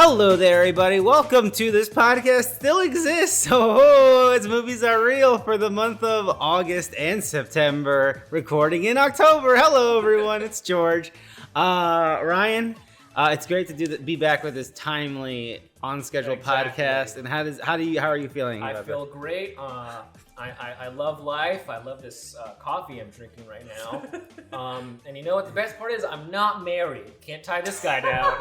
Hello there, everybody. Welcome to this podcast. Still exists. Oh, its movies are real for the month of August and September. Recording in October. Hello, everyone. It's George. Ryan. It's great to be back with this timely, on-schedule podcast. And how are you feeling? I feel great. I love life. I love this coffee I'm drinking right now. And you know what the best part is? I'm not married. Can't tie this guy down.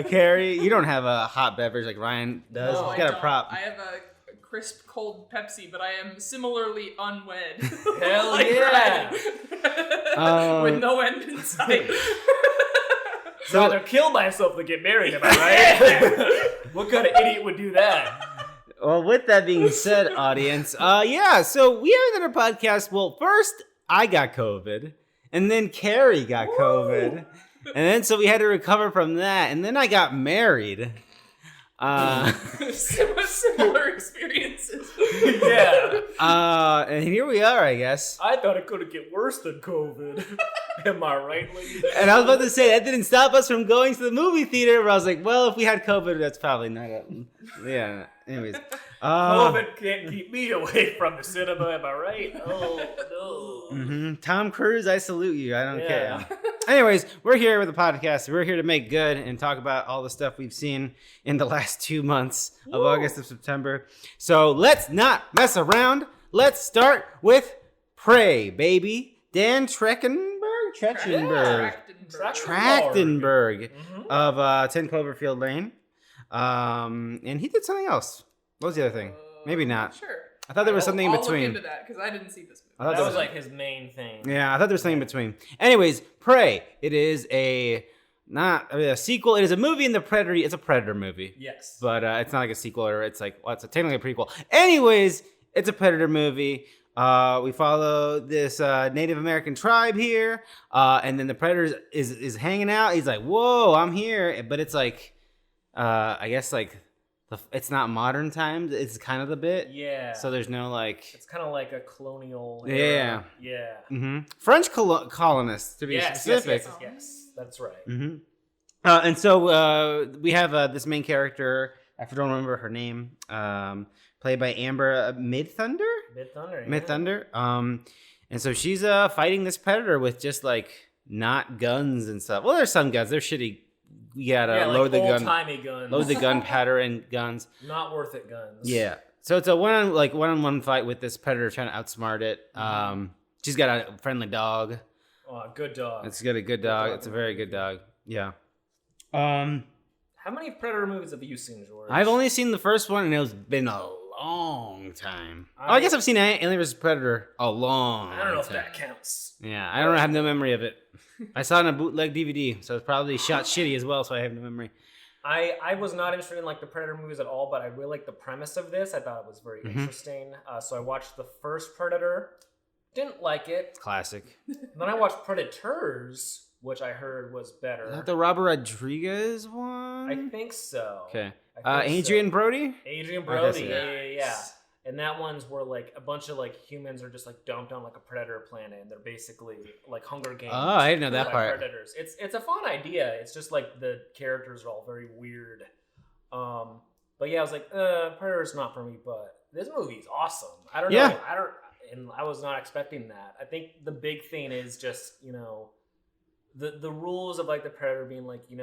Carrie, you don't have a hot beverage like Ryan does. No, He's got a prop. I have a crisp, cold Pepsi, but I am similarly unwed. Hell like yeah! With no end in sight. So either kill myself to get married, am I right? What kind of idiot would do that? Well, with that being said, audience, so we have another podcast. Well, first, I got COVID, and then Carrie got COVID, and then so we had to recover from that, and then I got married. Similar experiences. Yeah. And here we are, I guess. I thought it couldn't get worse than COVID. Am I right, ladies? And I was about to say, that didn't stop us from going to the movie theater, but I was like, well, if we had COVID, that's probably not it. Yeah, anyways. COVID can't keep me away from the cinema, am I right? Oh, no. Mm-hmm. Tom Cruise, I salute you. I don't care. Anyways, we're here with the podcast. We're here to make good and talk about all the stuff we've seen in the last 2 months of August and September. So let's not mess around. Let's start with Prey, baby. Dan Trachtenberg of 10 Cloverfield Lane. And he did something else. What was the other thing? Maybe not. Sure. I thought there was something in between. I'll look into that because I didn't see this movie. That was like his main thing. Yeah, I thought there was something in between. Anyways, Prey. It is not a sequel. It is a movie in the Predator. It's a Predator movie. Yes. But it's not like a sequel, or it's like, well, it's technically a prequel. Anyways, it's a Predator movie. We follow this Native American tribe here, and then the Predator is hanging out. He's like, "Whoa, I'm here!" But it's like, I guess like it's not modern times. It's kind of the bit. Yeah. So there's no like. It's kind of like a colonial. Era. Yeah. Mm-hmm. French colonists, to be specific. Yes, that's right. Mm-hmm. And so we have this main character. I don't remember her name. Played by Amber Midthunder. Midthunder. And so she's fighting this predator with just like not guns and stuff. Well, there's some guns. They're shitty. You gotta load the gun. Old-timey guns. Load the gunpowder and guns. Not worth it guns. Yeah. So it's a one-on-one fight with this predator trying to outsmart it. She's got a friendly dog. Oh, good dog. It's got a good dog. It's a very good dog. Yeah. How many Predator movies have you seen, George? I've only seen the first one, and it's been a long time. I guess I've seen Alien vs. Predator a long time. I don't know if that counts. Yeah, I don't have no memory of it. I saw it on a bootleg DVD, so it's probably shot shitty as well, so I have no memory. I was not interested in like the Predator movies at all, but I really liked the premise of this. I thought it was very interesting. So I watched the first Predator. Didn't like it. Classic. Then I watched Predators, which I heard was better. Is that the Robert Rodriguez one? I think so. Okay. Adrian Brody? Adrian Brody, yeah. And that one's where like a bunch of like humans are just like dumped on like a predator planet, and they're basically like Hunger Games. Oh, I didn't know that part. Predators. It's a fun idea. It's just like the characters are all very weird. But yeah, I was like, Predator's not for me. But this movie's awesome. I don't know. And I was not expecting that. I think the big thing is just the rules of like the Predator being like he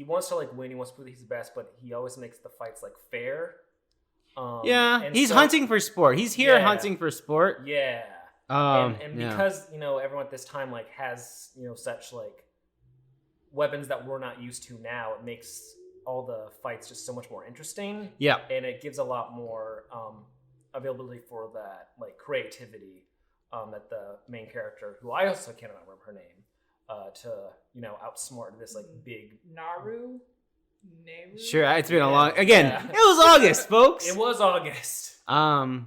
wants to like win. He wants to prove he's the best, but he always makes the fights like fair. He's hunting for sport. He's here hunting for sport. Yeah. And because, everyone at this time like has, such like weapons that we're not used to now, it makes all the fights just so much more interesting. Yeah. And it gives a lot more availability for that like creativity that the main character, who I also cannot remember her name, to outsmart this like big Naru. Sure, it's been a long. Again, It was August, folks. It was August. But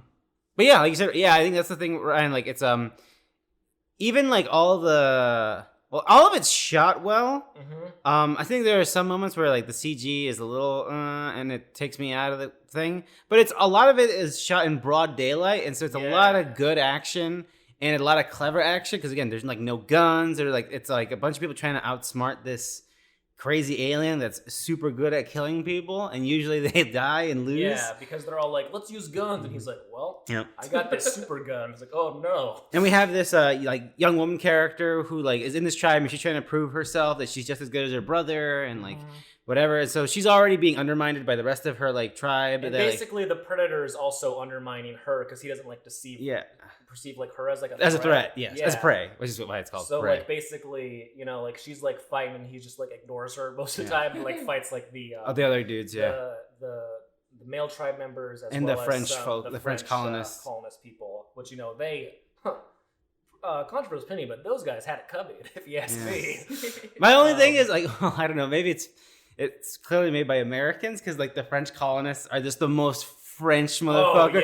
yeah, like you said, I think that's the thing, Ryan. Like it's even like all of it's shot well. Mm-hmm. I think there are some moments where like the CG is a little, and it takes me out of the thing. But it's a lot of it is shot in broad daylight, and so it's a lot of good action and a lot of clever action. Because again, there's like no guns, or like it's like a bunch of people trying to outsmart this crazy alien that's super good at killing people, and usually they die and lose. Yeah, because they're all like, let's use guns, and he's like, well, I got this super gun. He's like, oh no. And we have this like young woman character who like is in this tribe, and she's trying to prove herself that she's just as good as her brother, and like whatever. And so she's already being undermined by the rest of her like tribe. And basically, the predator is also undermining her because he doesn't like perceive like her as like a threat. Yes, as prey, which is why it's called. So prey. like basically, like she's like fighting, and he just like ignores her most of the time, and like fights like the other dudes, the male tribe members as and well the French as folk, the French colonists, people, which they. Controversial opinion, but those guys had it covered, if you ask me. My only thing is like, I don't know, maybe it's clearly made by Americans because like the French colonists are just the most French motherfucker.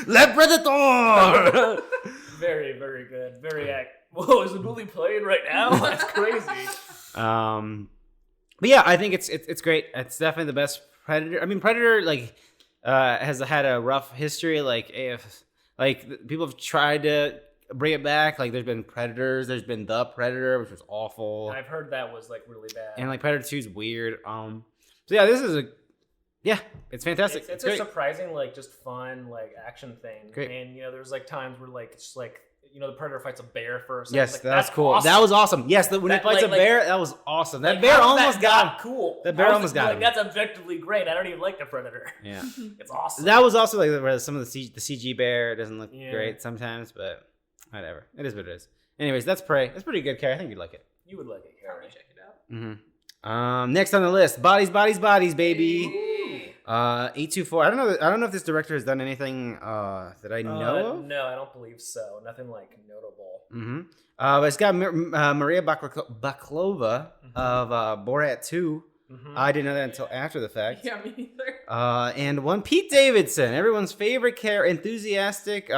Le Predator. Very, very good. Very Whoa, is the movie playing right now? That's crazy. But yeah, I think it's great. It's definitely the best Predator. I mean, Predator like has had a rough history. Like people have tried to bring it back. Like there's been Predators, there's been The Predator, which was awful. I've heard that was like really bad. And like Predator 2 is weird. So yeah, this is it's fantastic. It's a surprising like just fun like action thing. Great. And there's like times where like it's just like the Predator fights a bear first. Yes, like, that's cool. Awesome. That was awesome. Yes, when he fights a bear, that was awesome. That bear almost got him. Cool. That bear almost got him. That's objectively great. I don't even like the Predator. Yeah, it's awesome. That was also like where some of the CG bear doesn't look great sometimes, but whatever. It is what it is. Anyways, that's Prey. That's pretty good, Carrie. I think you'd like it. You would like it, Carrie. Probably check it out. Next on the list, Bodies, baby. 824. I don't know if this director has done anything that I know of. No, I don't believe so. Nothing like notable. But it's got Maria Bakalova of Borat 2. I didn't know that until after the fact. Yeah, me neither. And one Pete Davidson, everyone's favorite enthusiastic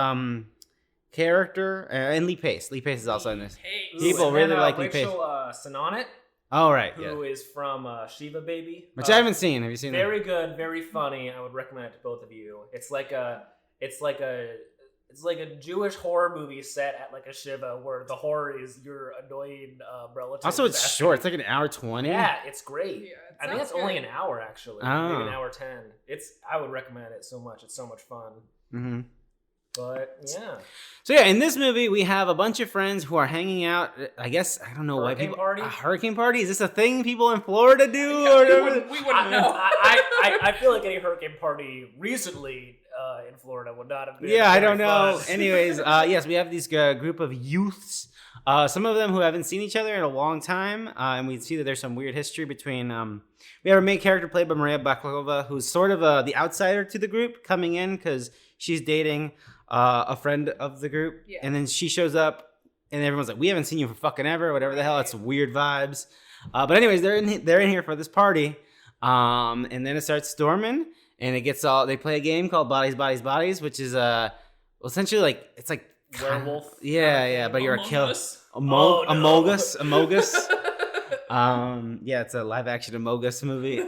character, and Lee Pace. Lee Pace is also in this. People really like Lee Pace. Rachel Sennott. Oh, right. Who is from Shiva Baby. Which I haven't seen. Have you seen Very good, very funny. I would recommend it to both of you. It's like a Jewish horror movie set at like a Shiva where the horror is your annoying relative. Also, it's short. It's like an hour 20. Yeah, it's great. Yeah, I think it's only an hour actually. Oh. Maybe an hour 10. I would recommend it so much. It's so much fun. But yeah. So yeah, in this movie we have a bunch of friends who are hanging out. I guess I don't know why people. Party? A hurricane party? Is this a thing people in Florida do? Yeah, we wouldn't know. I feel like any hurricane party recently in Florida would not have been. Yeah, I don't fun. know. Anyways, yes, we have these group of youths. Some of them who haven't seen each other in a long time, and we see that there's some weird history between. We have our main character played by Maria Bakalova, who's sort of the outsider to the group, coming in because she's dating a friend of the group, and then she shows up, and everyone's like, "We haven't seen you for fucking ever," whatever the hell. It's weird vibes. But anyways, they're in here for this party, and then it starts storming, and it gets they play a game called Bodies, which is essentially like it's like werewolf. Yeah, but you're a kill. Amogus. Amogus. Yeah, it's a live action Amogus movie.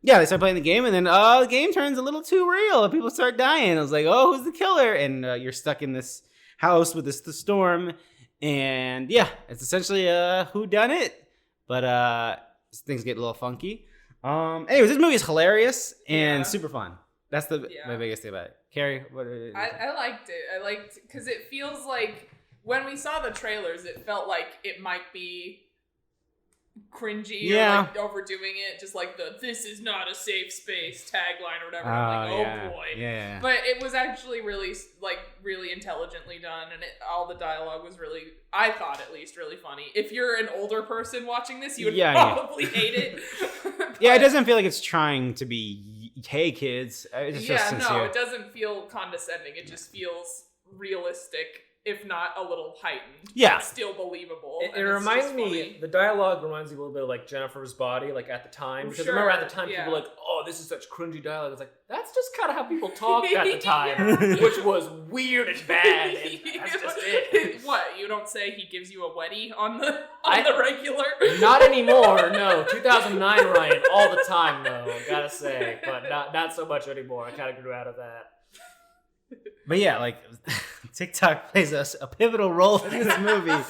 Yeah, they start playing the game, and then the game turns a little too real, and people start dying. I was like, "Oh, who's the killer?" And you're stuck in this house with the storm, and yeah, it's essentially who done it. But things get a little funky. Anyways, this movie is hilarious and super fun. That's my biggest thing about it. Carrie, what? I liked it. I liked because it feels like when we saw the trailers, it felt like it might be cringy or like overdoing it, just like "this is not a safe space" tagline or whatever. I'm like, boy. Yeah. But it was actually really intelligently done, and all the dialogue was really, I thought at least, really funny. If you're an older person watching this, you would probably hate it. Yeah, it doesn't feel like it's trying to be, "Hey kids." It's just sincere. No, it doesn't feel condescending. It just feels realistic, if not a little heightened. Yeah. But still believable. It reminds me, the dialogue reminds me a little bit of like Jennifer's Body, like at the time. Because remember at the time people were like, "Oh, this is such cringy dialogue." It's like, that's just kind of how people talked at the time, which was weird and bad. And that's just it. What, you don't say he gives you a wedgie on the regular? Not anymore, no. 2009 Ryan, all the time though, gotta say. But not so much anymore. I kind of grew out of that. But yeah, like, TikTok plays a pivotal role in this movie.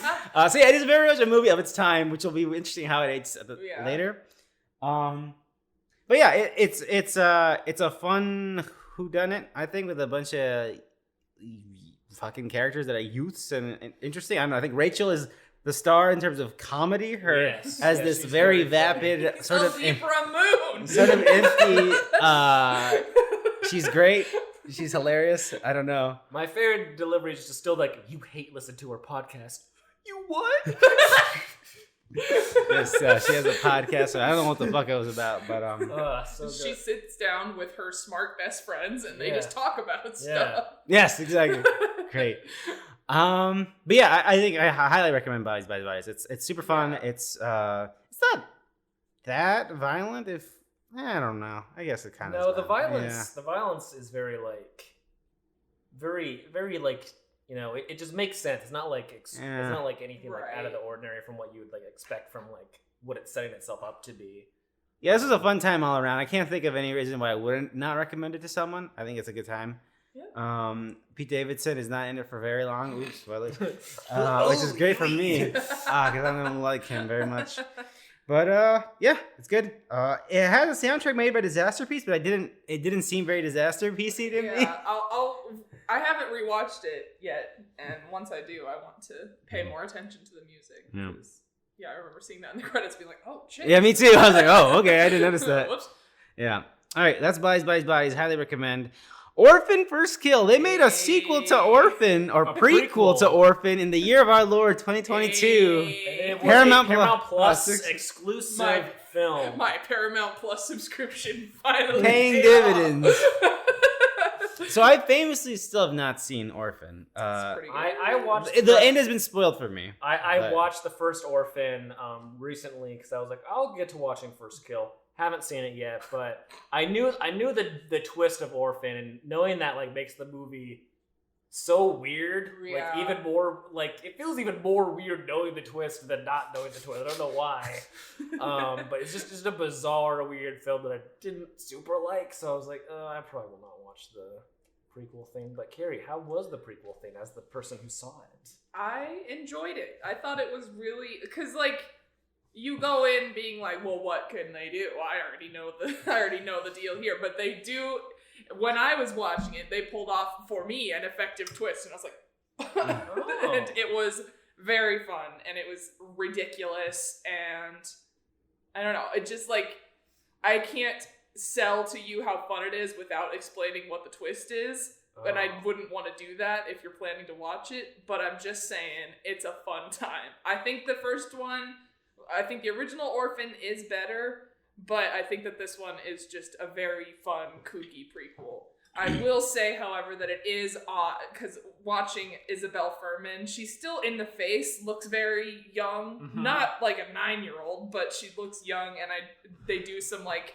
So yeah, it is very much a movie of its time, which will be interesting how it ages later. But yeah, it's a fun whodunit, I think, with a bunch of fucking characters that are youths and interesting. I don't know. I think Rachel is the star in terms of comedy. Has this very vapid sort of empty. She's great. She's hilarious. I don't know. My favorite delivery is just still like, you hate listen to her podcast. You what? Yes, she has a podcast. So I don't know what the fuck it was about, but so she sits down with her smart best friends and they just talk about stuff. Yes, exactly. Great. But yeah, I think I highly recommend Bodies. It's super fun. Yeah. It's not that violent. If I don't know, I guess it kind of. No, the violence. The violence is very like. You know, it just makes sense. It's not like it's not like anything like out of the ordinary from what you would like expect from like what it's setting itself up to be. Yeah, this was a fun time all around. I can't think of any reason why I wouldn't not recommend it to someone. I think it's a good time. Yeah. Pete Davidson is not in it for very long. Oops, spoilers. Which is great for me because I don't like him very much. But yeah, it's good. It has a soundtrack made by Disaster Piece, but it didn't seem very Disaster Piecey to me. I haven't rewatched it yet, and once I do, I want to pay more attention to the music. Yeah, I remember seeing that in the credits, being like, "Oh shit!" Yeah, me too. I was like, "Oh, okay, I didn't notice that." Whoops. Yeah. All right, that's Bodies. Highly recommend. Orphan First Kill. They made a sequel to Orphan, or prequel to Orphan, in the year of our Lord 2022. Paramount Plus exclusive film. My Paramount Plus subscription finally paying dividends. So I famously still have not seen Orphan. I watched the end has been spoiled for me. I watched the first Orphan recently because I was like, I'll get to watching First Kill. Haven't seen it yet, but I knew the twist of Orphan, and knowing that like makes the movie so weird. Yeah. Like even more like it feels even more weird knowing the twist than not knowing the twist. I don't know why. But it's just a bizarre, weird film that I didn't super like. So I was like, I probably will not watch the prequel thing. But Carrie, how was the prequel thing as the person who saw it? I enjoyed it. I thought it was really because like you go in being like, well, what can they do? Well, I already know the deal here, but they do. When I was watching it, they pulled off for me an effective twist, and I was like, and it was very fun, and it was ridiculous, and I don't know, it just like I can't sell to you how fun it is without explaining what the twist is. And I wouldn't want to do that if you're planning to watch it, but I'm just saying it's a fun time. I think the first one, I think the original Orphan is better, but I think that this one is just a very fun, kooky prequel. I will say, however, that it is odd, because watching Isabelle Fuhrman, she's still in the face, looks very young. Mm-hmm. Not like a 9-year-old, but she looks young, and they do some like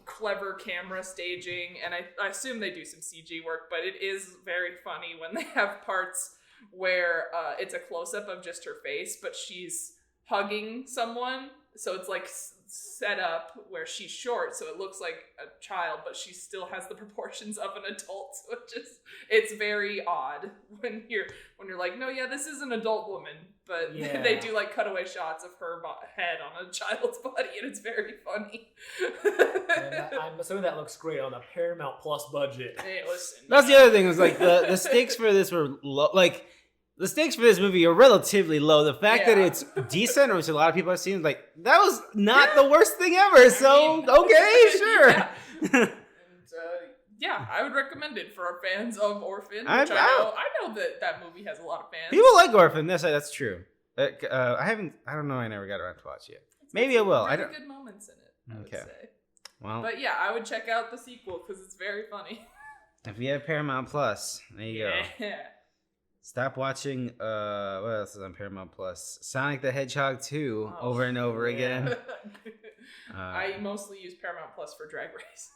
clever camera staging, and I assume they do some CG work, but it is very funny when they have parts where it's a close-up of just her face, but she's hugging someone, so it's like set up where she's short, so it looks like a child, but she still has the proportions of an adult. So it's very odd when you're like, no, yeah, this is an adult woman, but they do like cutaway shots of her head on a child's body, and it's very funny. I'm assuming that looks great on a Paramount Plus budget. Hey, listen, that's the other thing, was like the stakes for this were low. Like the stakes for this movie are relatively low. The fact that it's decent, which a lot of people have seen, like that was not the worst thing ever. So okay, sure. I would recommend it for our fans of Orphan. Which I know that movie has a lot of fans. People like Orphan. That's true. I don't know. I never got around to watch it. Maybe I will. Really good moments in it. I would say. Well, but yeah, I would check out the sequel because it's very funny. If you have Paramount Plus, there you go. Yeah. Stop watching, what else is on Paramount Plus? Sonic the Hedgehog 2 over and over again. I mostly use Paramount Plus for Drag Race.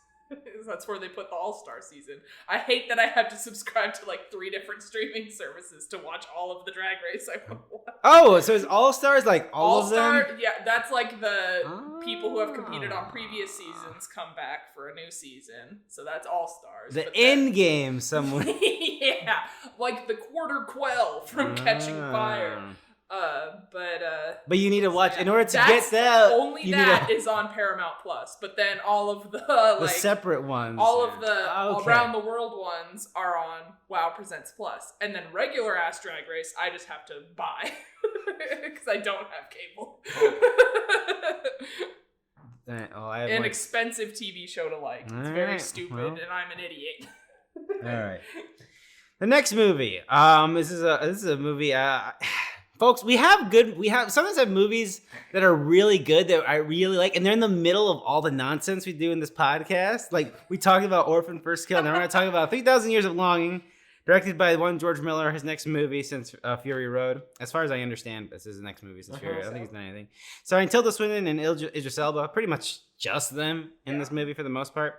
That's where they put the All-Star season. I hate that I have to subscribe to like 3 different streaming services to watch all of the Drag Race I want to watch. Oh, so is All-Stars like all of them? Yeah, that's like the people who have competed on previous seasons come back for a new season. So that's All-Stars. cars. The end game somewhere. Yeah, like the quarter quell from Catching Fire. But you need to watch in order to that's get that. Only that is on Paramount Plus. But then all of the separate ones, all of the around the world ones are on WoW Presents Plus, and then regular ass Drag Race I just have to buy because I don't have cable. An expensive TV show to like. It's very stupid, and I'm an idiot. All right. The next movie. This is a movie. Folks, sometimes have movies that are really good that I really like, and they're in the middle of all the nonsense we do in this podcast. Like, we talked about Orphan First Kill, and then we're going to talk about 3,000 Years of Longing, directed by one George Miller, his next movie since Fury Road. As far as I understand, this is the next movie since Fury Road. I don't think he's done anything. Starring Tilda Swinton and Idris Elba, pretty much just them in this movie for the most part.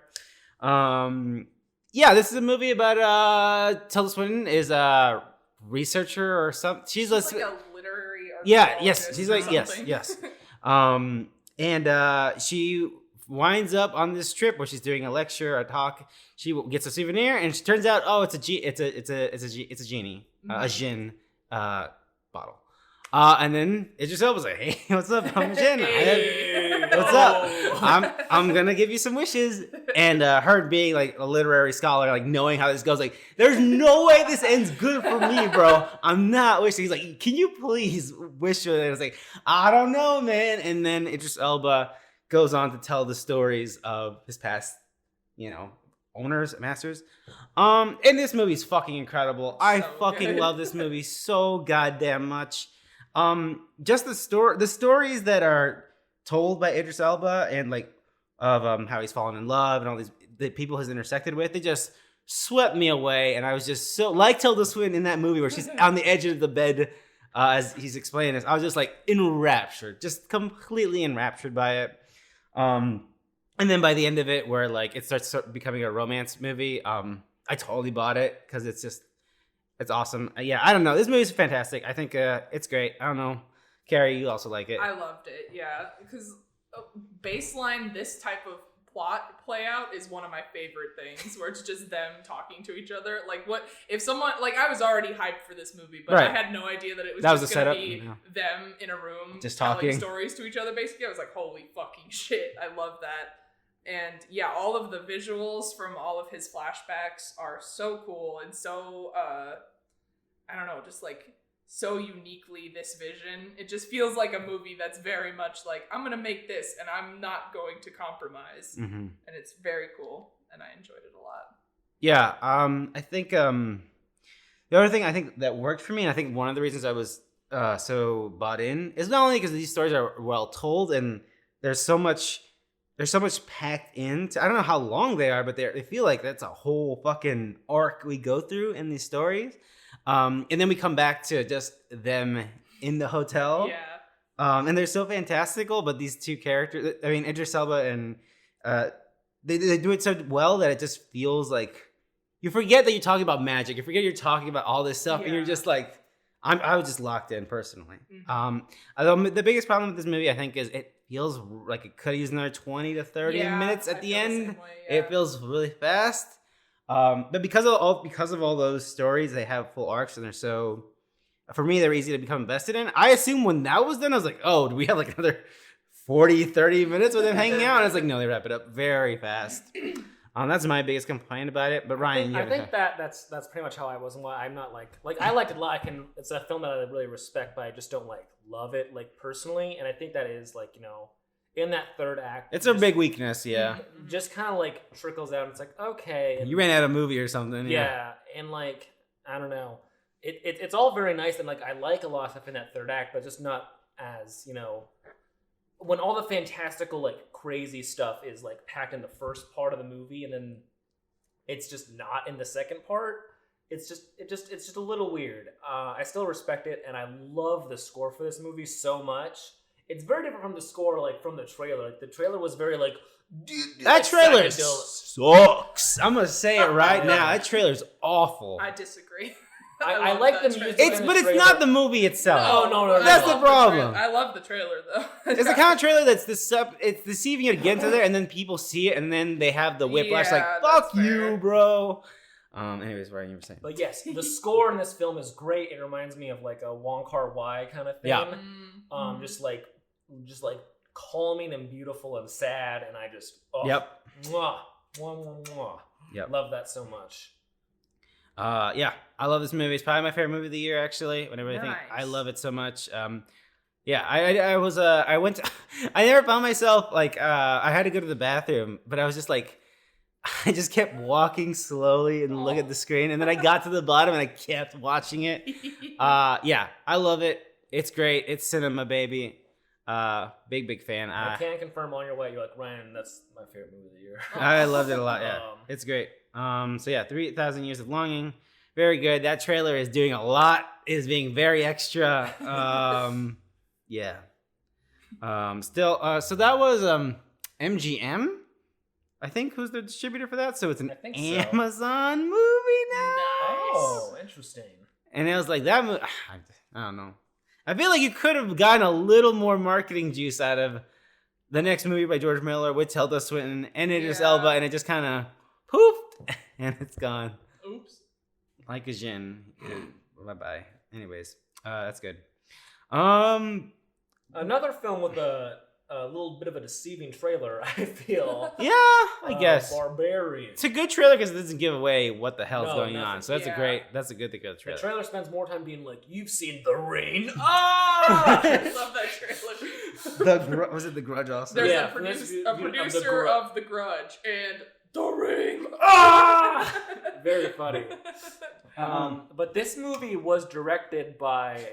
This is a movie about Tilda Swinton is a researcher or something. She's like a literary archaeologist. She's like yes. And she winds up on this trip where she's doing a lecture, a talk. She gets a souvenir, and it turns out, it's a genie, a djinn bottle. And then Idris Elba's like, "Hey, what's up? I'm Jen. What's up? I'm gonna give you some wishes." And her being like a literary scholar, like knowing how this goes, like, there's no way this ends good for me, bro. I'm not wishing. He's like, "Can you please wish?" And it's like, "I don't know, man." And then Idris Elba goes on to tell the stories of his past, owners, masters. And this movie's fucking incredible. I fucking love this movie so goddamn much. Just the stories that are told by Idris Elba and like of how he's fallen in love and all the people he's intersected with, they just swept me away. And I was just so like Tilda Swinton in that movie where she's on the edge of the bed as he's explaining this. I was just like enraptured, just completely enraptured by it. And then by the end of it, where like it starts becoming a romance movie, I totally bought it because it's awesome. I don't know. This movie's fantastic. I think it's great. I don't know. Carrie, you also like it. I loved it, yeah. Because baseline, this type of plot play out is one of my favorite things, where it's just them talking to each other. Like, what if someone, like, I was already hyped for this movie, but I had no idea that it was just going to be them in a room just telling stories to each other, basically. I was like, holy fucking shit, I love that. And yeah, all of the visuals from all of his flashbacks are so cool and so, I don't know, just like so uniquely this vision. It just feels like a movie that's very much like, I'm going to make this and I'm not going to compromise. Mm-hmm. And it's very cool. And I enjoyed it a lot. Yeah. I think the other thing I think that worked for me, and I think one of the reasons I was so bought in, is not only because these stories are well told and there's so much packed into. I don't know how long they are, but they feel like that's a whole fucking arc we go through in these stories. And then we come back to just them in the hotel. Yeah. And they're so fantastical, but these two characters, I mean, Idris Elba and they do it so well that it just feels like you forget that you're talking about magic. You forget you're talking about all this stuff, and you're just like, I was just locked in personally. Mm-hmm. The biggest problem with this movie, I think, is it feels like it could use another 20 to 30 minutes at the end. It feels really fast. But because of all those stories, they have full arcs, and for me, they're easy to become invested in. I assume when that was done, I was like, oh, do we have like another 40, 30 minutes with them hanging out? And it's like, no, they wrap it up very fast. That's my biggest complaint about it. But Ryan, I think that's pretty much how I was, and why I'm not like I liked it a lot. It's a film that I really respect, but I just don't like love it like personally. And I think that is like, in that third act, it's a big weakness. Yeah, just kind of like trickles out. It's like, okay, you ran out of movie or something. Yeah, and like I don't know, it's all very nice, and like I like a lot of stuff in that third act, but just not as when all the fantastical, like, crazy stuff is, like, packed in the first part of the movie and then it's just not in the second part, it's just a little weird. I still respect it, and I love the score for this movie so much. It's very different from the score, like, from the trailer. Like, the trailer was very, like... That trailer sucks. I'm gonna say it right now. That trailer's awful. I disagree. I like the music. But it's not the movie itself. No. That's the problem. I love the trailer though. It's the kind of trailer that's it's deceiving you to get into there, and then people see it, and then they have the whiplash fuck you, bro. Anyways, Ryan, you were saying. But yes, the score in this film is great. It reminds me of like a Wong Kar-wai kind of thing. Yeah. Just like calming and beautiful and sad, and I just mwah. Yep. Love that so much. Yeah, I love this movie. It's probably my favorite movie of the year, actually. Whenever I think, I love it so much. Yeah, I went to, I never found myself, like, I had to go to the bathroom, but I was just like, I just kept walking slowly and look at the screen, and then I got to the bottom and I kept watching it. Yeah, I love it. It's great. It's cinema, baby. Big fan. I can confirm on your way. You're like, Ryan, that's my favorite movie of the year. I loved it a lot. Yeah, it's great. So yeah, 3,000 Years of Longing, very good. That trailer is doing a lot. Is being very extra. Yeah. Still. So that was MGM. I think who's the distributor for that. So it's an Amazon movie now. Oh, interesting. And it was like that movie. I don't know. I feel like you could have gotten a little more marketing juice out of the next movie by George Miller with Tilda Swinton and Idris Elba, and it just kind of poofed, and it's gone. Oops. Like a Jin. Bye-bye. Anyways, that's good. Another film with a little bit of a deceiving trailer, I feel. Yeah, I guess. Barbarian. It's a good trailer because it doesn't give away what the hell's going on. So that's that's a good thing of the trailer. The trailer spends more time being like, "You've seen the rain." I love that trailer. Was it The Grudge also? There's a producer of The Grudge and The Ring. Very funny. But this movie was directed by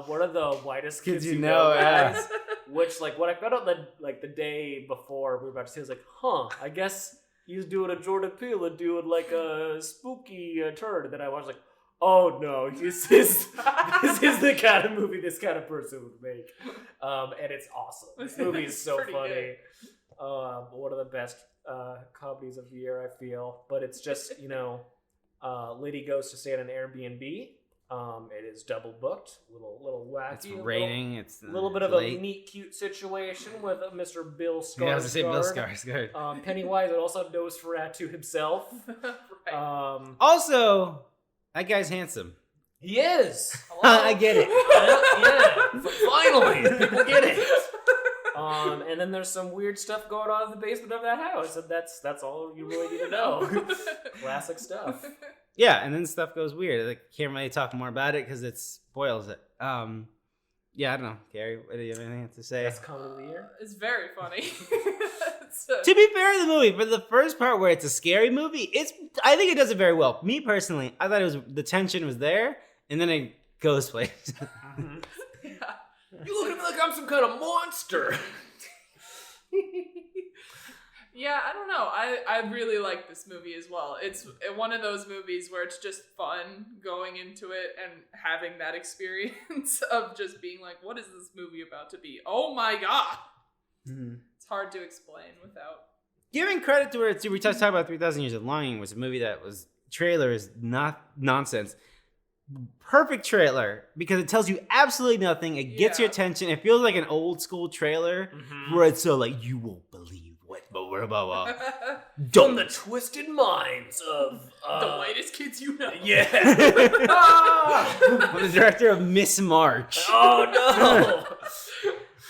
one of the whitest kids you know, guys. Which, like, what I found out the day before we were about to see, I was like, I guess he's doing a Jordan Peele and doing like a spooky turn. And then I was like, oh no, this is the kind of movie this kind of person would make. And it's awesome. This movie is so funny. One of the best comedies of the year, I feel. But it's just, lady goes to stay at an Airbnb. It is double booked, little wacky. It's raining. It's a little bit of a meet cute situation with Mr. Bill Skarsgård. Yeah, I was gonna say Bill Skarsgård. Pennywise, and also Nosferatu himself. Right. Also, that guy's handsome. He is. I get it. Finally, people get it. And then there's some weird stuff going on in the basement of that house, and that's all you really need to know. Classic stuff. Yeah, and then stuff goes weird. I can't really talk more about it because it spoils it. Yeah, I don't know. Gary, what do you have anything to say? That's comedy of the year. It's very funny. To be fair to the movie, for the first part where it's a scary movie, I think it does it very well. Me personally, I thought the tension was there, and then it goes places. Yeah. You look at me like I'm some kind of monster. Yeah, I don't know. I really like this movie as well. It's one of those movies where it's just fun going into it and having that experience of just being like, what is this movie about to be? Oh my god! Mm-hmm. It's hard to explain without... Giving credit to where we talked about 3,000 Years of Longing was a movie that was... Trailer is not nonsense. Perfect trailer because it tells you absolutely nothing. It gets your attention. It feels like an old school trailer where it's so like, you won't believe what we're about. From the twisted minds of the whitest kids you know. Yeah. I'm the director of Miss March. Oh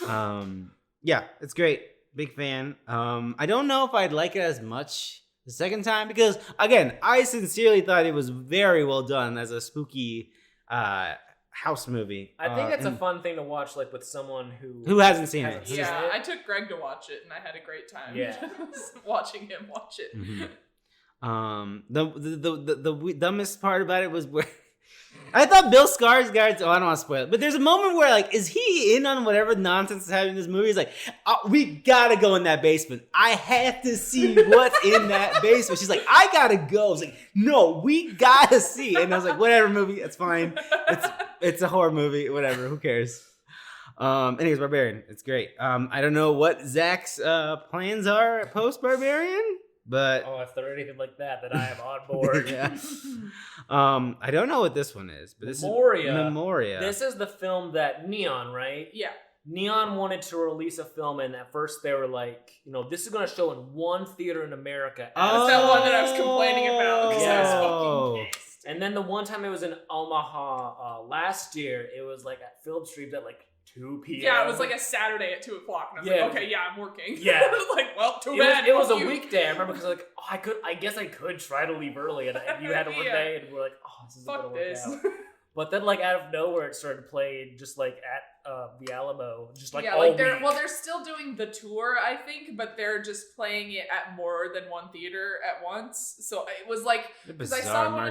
no. Yeah, it's great. Big fan. I don't know if I'd like it as much the second time because, again, I sincerely thought it was very well done as a spooky house movie. I think it's a fun thing to watch, like with someone who hasn't seen it. Yeah, I took Greg to watch it, and I had a great time. Yeah, watching him watch it. Mm-hmm. The dumbest part about it was where I thought Bill Skarsgård. Oh, I don't want to spoil it, but there's a moment where, like, is he in on whatever nonsense is happening in this movie? He's like, we gotta go in that basement. I have to see what's in that basement. She's like, I gotta go. I was like, no, we gotta see. And I was like, whatever, movie, it's fine. It's a horror movie, whatever. Who cares? Anyways, Barbarian, it's great. I don't know what Zach's plans are post Barbarian. But if they're anything like that, then I am on board. yeah. I don't know what this one is, but Memoria. This is the film that Neon, right? Yeah. Neon wanted to release a film, and at first they were like, this is going to show in one theater in America. That's that one that I was complaining about because I was fucking pissed. And then the one time it was in Omaha last year, it was like at film streams at like 2 p.m. Yeah, it was like a Saturday at 2 o'clock, and I was like, okay, yeah, I'm working. Yeah. Like, well, too bad. It was a weekday. I remember because like, I guess I could try to leave early, and you had a work day, and we're like, this is gonna work out. But then, like, out of nowhere, it started playing just like at the Alamo, just like all week. They're still doing the tour, I think, but they're just playing it at more than one theater at once. So it was like, because I saw one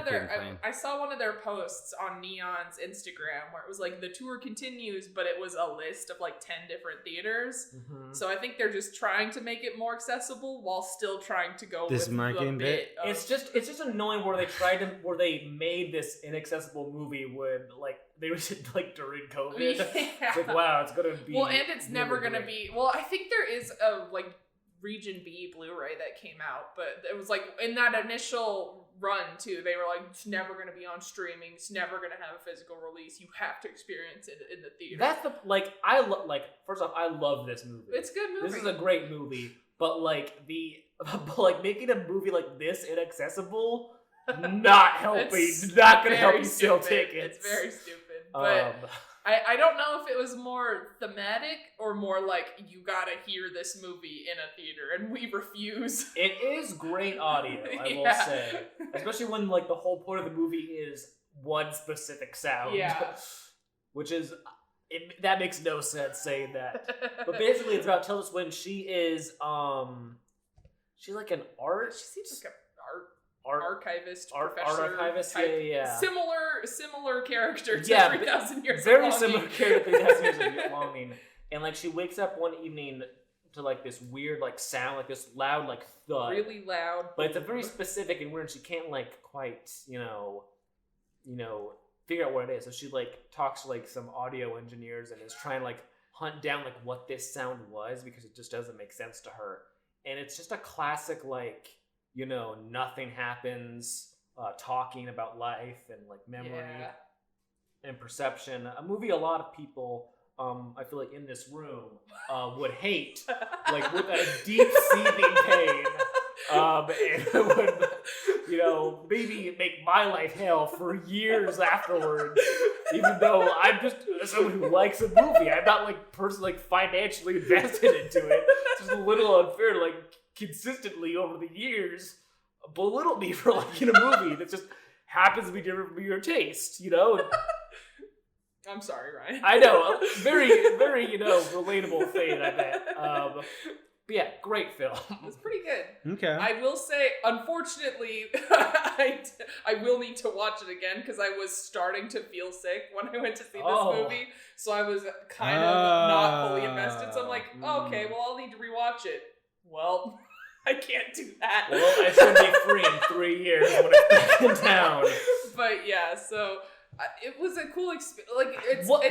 of their posts on Neon's Instagram where it was like the tour continues, but it was a list of like 10 different theaters. Mm-hmm. So I think they're just trying to make it more accessible while still trying to go this with marketing the bit. It's just annoying where they made this inaccessible movie when like they were like during COVID. Yeah. It's like, wow, it's gonna be and it's never gonna be. Well, I think there is a like Region B Blu-ray that came out, but it was like in that initial run too. They were like, it's never gonna be on streaming. It's never gonna have a physical release. You have to experience it in the theater. That's the first off, I love this movie. It's a good movie. This is a great movie, but making a movie like this inaccessible. Not helping. Not gonna help you sell tickets. It's very stupid. But I don't know if it was more thematic or more like you gotta hear this movie in a theater and we refuse. It is great audio, I will say. Especially when like the whole point of the movie is one specific sound. Yeah. Which is that makes no sense saying that. But basically it's about Tilda Swinton. She is she's like an art. She seems like archivist, professor, art archivist, type. Yeah. Similar character to 3,000 Years very of Longing. Similar character to 3,000 Years of Longing. And like she wakes up one evening to like this weird like sound, like this loud like thud, really loud. But it's a very specific and weird. And she can't like quite figure out what it is. So she like talks to like some audio engineers and is trying to like hunt down like what this sound was because it just doesn't make sense to her. And it's just a classic like. Nothing happens, talking about life and like memory and perception. A movie a lot of people, I feel like in this room, would hate, like with a deep seething pain. And it would, maybe make my life hell for years afterwards. Even though I'm just someone who likes a movie, I'm not like personally like financially invested into it. It's just a little unfair to like consistently over the years belittle me for liking a movie that just happens to be different from your taste, I'm sorry, Ryan. I know, very, very, relatable thing, I bet. But yeah, great film. It's pretty good. Okay. I will say, unfortunately, I will need to watch it again because I was starting to feel sick when I went to see this movie. So I was kind of not fully invested. So I'm like, okay, well, I'll need to rewatch it. Well, I can't do that. Well, I should be free in 3 years when it's back in town. But yeah, so it was a cool experience. Like,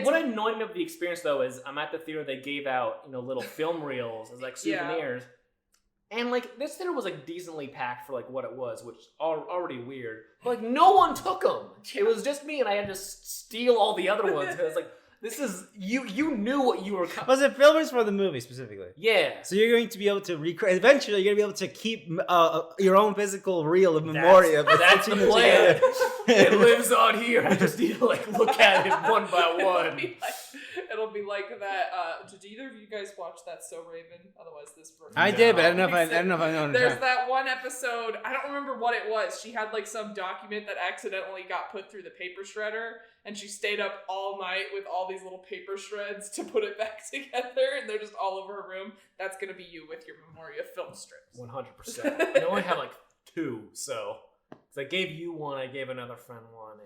what annoyed me of the experience though is I'm at the theater. They gave out little film reels as like souvenirs, and like this theater was like decently packed for like what it was, which already weird. But like no one took them. It was just me, and I had to steal all the other ones. Because like. This is you knew what you were. Was it filmers for the movie specifically? Yeah. So you're going to be able to recreate. Eventually, you're going to be able to keep your own physical reel of Memoria. That's the plan. It lives on here. I just need to like look at it one by one. It'll be like that. Did either of you guys watch That So Raven? Otherwise, this. I did, but I don't know if I know. There's that one episode. I don't remember what it was. She had like some document that accidentally got put through the paper shredder. And she stayed up all night with all these little paper shreds to put it back together, and they're just all over her room. That's gonna be you with your Memoria film strips. 100%. I only have like 2, so I gave you one, I gave another friend one,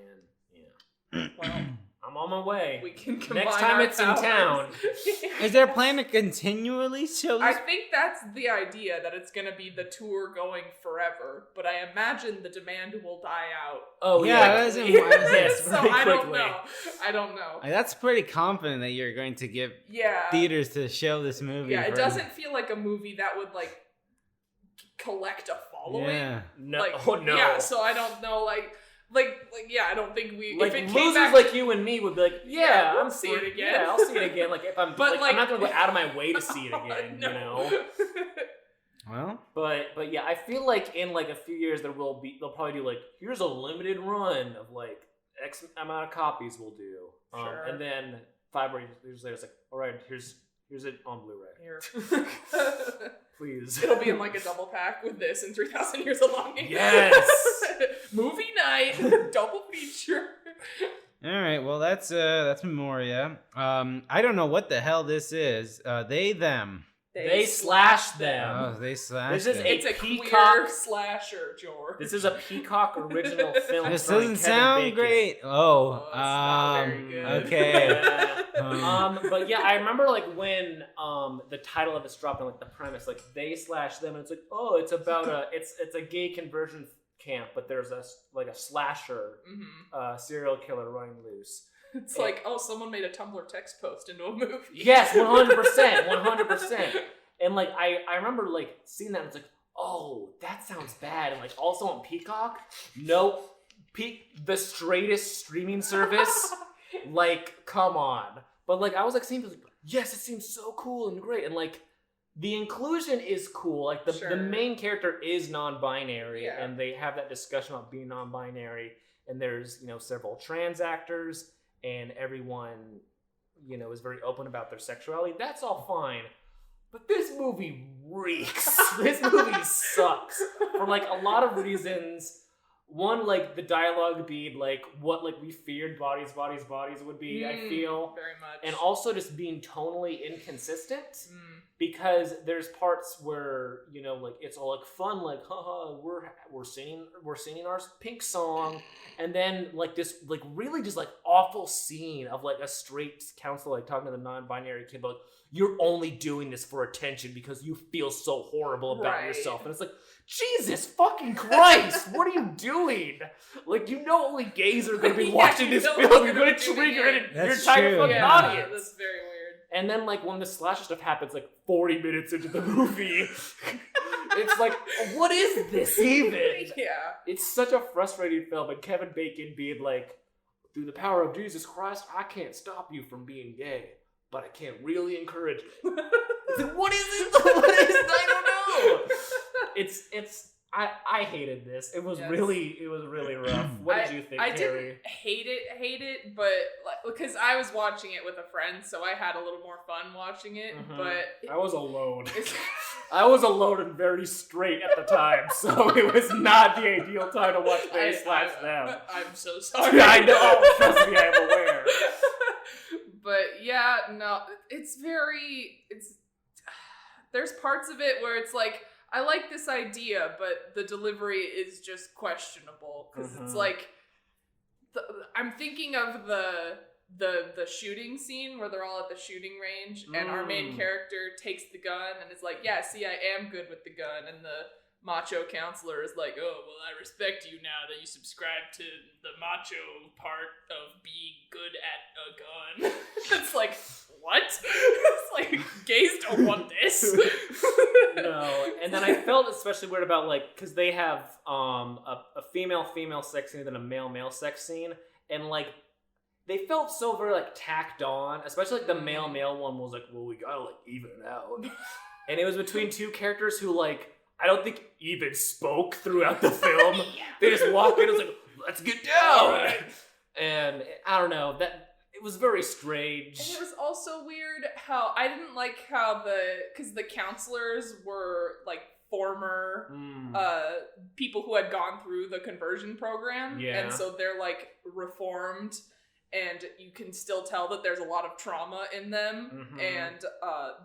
and well, I'm on my way. We can combine next time it's powers. In town. Is there a plan to continually show this? I think that's the idea, that it's going to be the tour going forever, but I imagine the demand will die out. Oh, yeah. So I don't know. That's pretty confident that you're going to give theaters to show this movie. Yeah, it doesn't feel like a movie that would like collect a following. Yeah. No. Like, oh no. Yeah, so I don't know, like yeah, I don't think we like if it losers came back like you and me would be like, yeah, we'll I'm see it again. Yeah, I'll see it again. Like if I'm, But, I'm not gonna go out of my way to see it again. No. You know. Well, But yeah, I feel like in like a few years they'll probably do like, here's a limited run of like X amount of copies we'll do, Sure. and then 5 years later it's like, all right, here's it on Blu-ray. Here. Please. It'll be in like a double pack with this and 3,000 Years of Longing. Yes. Movie night, double feature. all right. Well, that's Memoria. I don't know what the hell this is. They them. They slashed them. Oh, they slashed. This is them. It's a Peacock queer slasher, George. This is a Peacock original film. This starring doesn't Kevin sound Bacon. great. it's not very good. Okay. Yeah. But yeah, I remember like when the title of this dropped and like the premise, like they slash them, and it's like, oh, it's about it's a gay conversion camp, but there's a slasher serial killer running loose. It's like, oh, someone made a Tumblr text post into a movie. Yes, 100%. And like I remember like seeing that and it's like, oh, that sounds bad. And like also on Peacock, nope. The straightest streaming service. Like, come on. But like I was like seeing like, yes, it seems so cool and great. And like the inclusion is cool. Like the main character is non-binary, and they have that discussion about being non-binary. And there's, several trans actors, and everyone, is very open about their sexuality. That's all fine. But this movie reeks. This movie sucks. For like a lot of reasons. One, like the dialogue being like what like we feared bodies would be, I feel. Very much. And also just being tonally inconsistent. Because there's parts where, like it's all like fun, like haha, we're singing our Pink song, and then like this like really just like awful scene of like a straight counselor like talking to the non-binary kid, like, you're only doing this for attention because you feel so horrible about yourself. And it's like, Jesus fucking Christ, what are you doing? Like, only gays are going to be watching this film. You're going to trigger your entire fucking audience. That's very weird. And then, like, when the slasher stuff happens, like, 40 minutes into the movie, it's like, what is this even? Yeah. It's such a frustrating film, and Kevin Bacon being like, through the power of Jesus Christ, I can't stop you from being gay, but I can't really encourage it. It's like, what is it? I don't know. It's I hated this. It was really rough. What did you think, I Carrie? didn't hate it, but because I was watching it with a friend, so I had a little more fun watching it. But I was alone. I was alone and very straight at the time, so it was not the ideal time to watch They Slash Them. I'm so sorry. I know. Trust me, I'm aware. But yeah, no, there's parts of it where it's like, I like this idea, but the delivery is just questionable, because it's like, I'm thinking of the shooting scene where they're all at the shooting range, and our main character takes the gun and is like, yeah, see, I am good with the gun, and the macho counselor is like, oh, well, I respect you now that you subscribe to the macho part of being good at a gun. It's like, what? It's like, gays don't want this. No, and then I felt especially weird about, like, because they have a female sex scene and then a male sex scene, and like they felt so very like tacked on, especially like the male one was like, well, we gotta like even it out, and it was between two characters who like I don't think even spoke throughout the film. They just walked in and was like, let's get down. Right. And I don't know, that it was very strange. And it was also weird how I didn't like how because the counselors were like former people who had gone through the conversion program. Yeah. And so they're like reformed, and you can still tell that there's a lot of trauma in them, and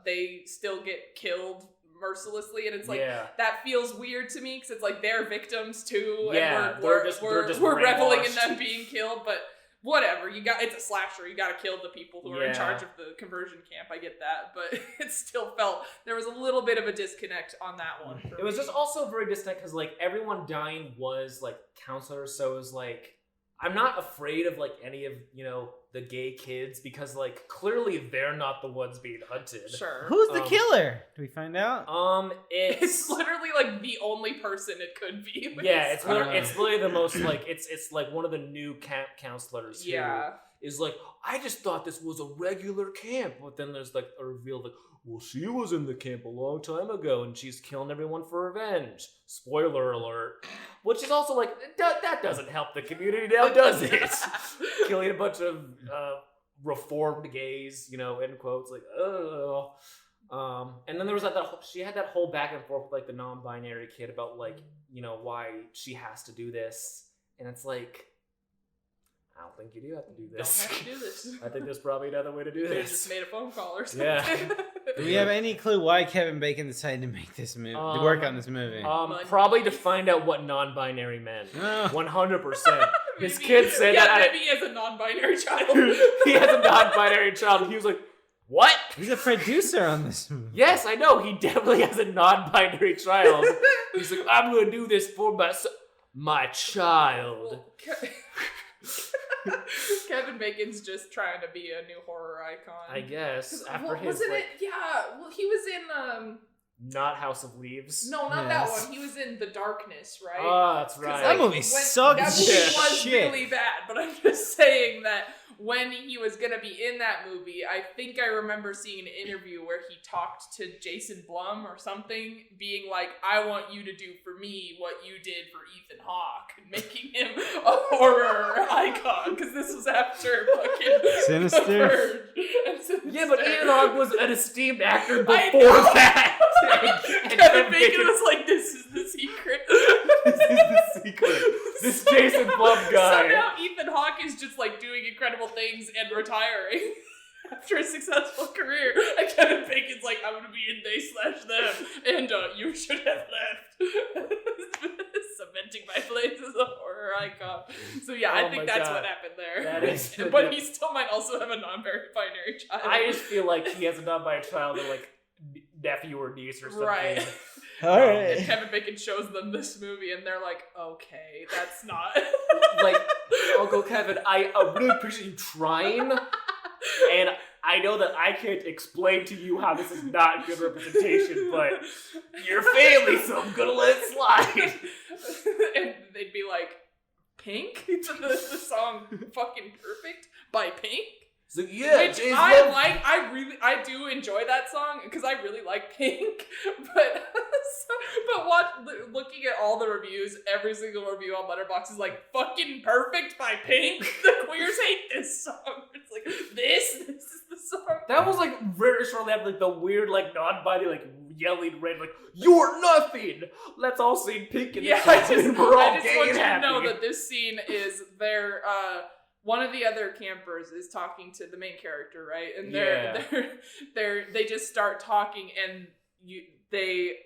they still get killed mercilessly, and it's like that feels weird to me, because it's like they're victims too, and we're reveling in them being killed, but whatever, it's a slasher, you gotta kill the people who are in charge of the conversion camp. I get that, but it still felt there was a little bit of a disconnect on that one. It was just also very distinct because like everyone dying was like counselors, so it was like I'm not afraid of like any of the gay kids because like clearly they're not the ones being hunted. Sure. Who's the killer? Do we find out? It's literally like the only person it could be. Yeah, it's literally the most like it's like one of the new camp counselors. Yeah. Is like, I just thought this was a regular camp, but then there's like a reveal like, well, she was in the camp a long time ago and she's killing everyone for revenge. Spoiler alert. Which is also like, that doesn't help the community now, does it? Killing a bunch of reformed gays, end quotes, like, oh. And then there was she had that whole back and forth with like the non-binary kid about like, why she has to do this. And it's like, I don't think you do have to do this. Don't have to do this. I think there's probably another way to do They this. just made a phone call or something. Yeah. Do we have any clue why Kevin Bacon decided to make this movie, to work on this movie? Probably to find out what non-binary meant. 100%. His Maybe- kid said yeah, that. maybe he has a non-binary child. He has a non-binary child. He was like, what? He's a producer on this movie. Yes, I know. He definitely has a non-binary child. He's like, I'm going to do this for my child. Kevin Bacon's just trying to be a new horror icon. I guess. After his, wasn't it? Yeah. Well, he was in not House of Leaves. No, not that one. He was in The Darkness, right? Oh, that's right. That movie sucked. That movie was shit. really bad, but I'm just saying that when he was gonna be in that movie, I think I remember seeing an interview where he talked to Jason Blum or something, being like, "I want you to do for me what you did for Ethan Hawke," making him a horror icon because this was after fucking Sinister. The Verge and Sinister. Yeah, but Ethan Hawke was an esteemed actor before I know. that. And Kevin Bacon was like, "This is the secret." This is the secret. This Jason Blum guy. Somehow Ethan Hawke is just like doing incredible things and retiring after a successful career. And Kevin Bacon's like, "I'm gonna be in They/Them, and you should have left." Cementing my place as a horror icon. So yeah, I think that's what happened there. That is, but he still might also have a non-binary child. I just feel like he has a non-binary child or like nephew or niece or something. Right. All right. And Kevin Bacon shows them this movie, and they're like, "Okay, that's not." Like, Uncle Kevin, I really appreciate you trying, and I know that I can't explain to you how this is not good representation, but you're family, so I'm gonna let it slide. And they'd be like, "Pink?" the song "Fucking Perfect" by Pink. So yeah, Which I do enjoy that song because I really like Pink, but looking at all the reviews, every single review on Letterboxd is like "Fucking Perfect" by Pink. The queers hate this song. It's like this is the song. That was like very shortly after like the weird like non-binary like yelling red like "You're nothing." Let's all sing Pink in Yeah, the I just want gay you and to happy. know that this scene is their one of the other campers is talking to the main character, right? And they just start talking, and they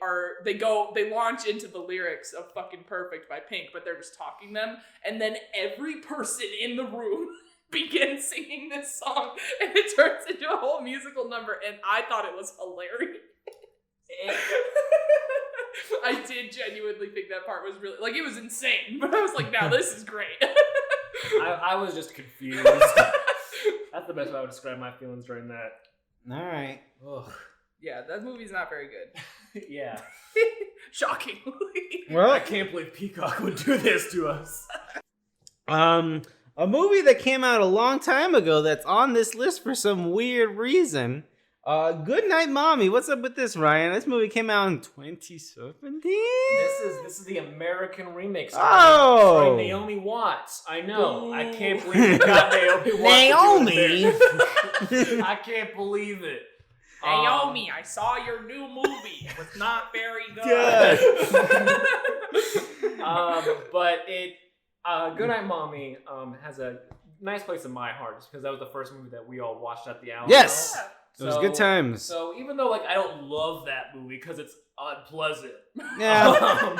launch into the lyrics of "Fucking Perfect" by Pink, but they're just talking them, and then every person in the room begins singing this song, and it turns into a whole musical number, and I thought it was hilarious. I did genuinely think that part was really, like, it was insane, but I was like, "Now this is great." I was just confused. That's the best way I would describe my feelings during that. All right. Ugh. Yeah, that movie's not very good. Yeah. Shockingly. Well, I can't believe Peacock would do this to us. a movie that came out a long time ago that's on this list for some weird reason. Good Night Mommy. What's up with this, Ryan? This movie came out in 2017. This is the American remix. Oh, Starring Naomi Watts. I know. I can't believe you got Naomi Watts. Naomi. I can't believe it. Naomi, I saw your new movie. It was not very good. But it, Good Night Mommy, has a nice place in my heart just because that was the first movie that we all watched at the Alamo. Yes. It was good times. So even though like I don't love that movie because it's unpleasant, Yeah.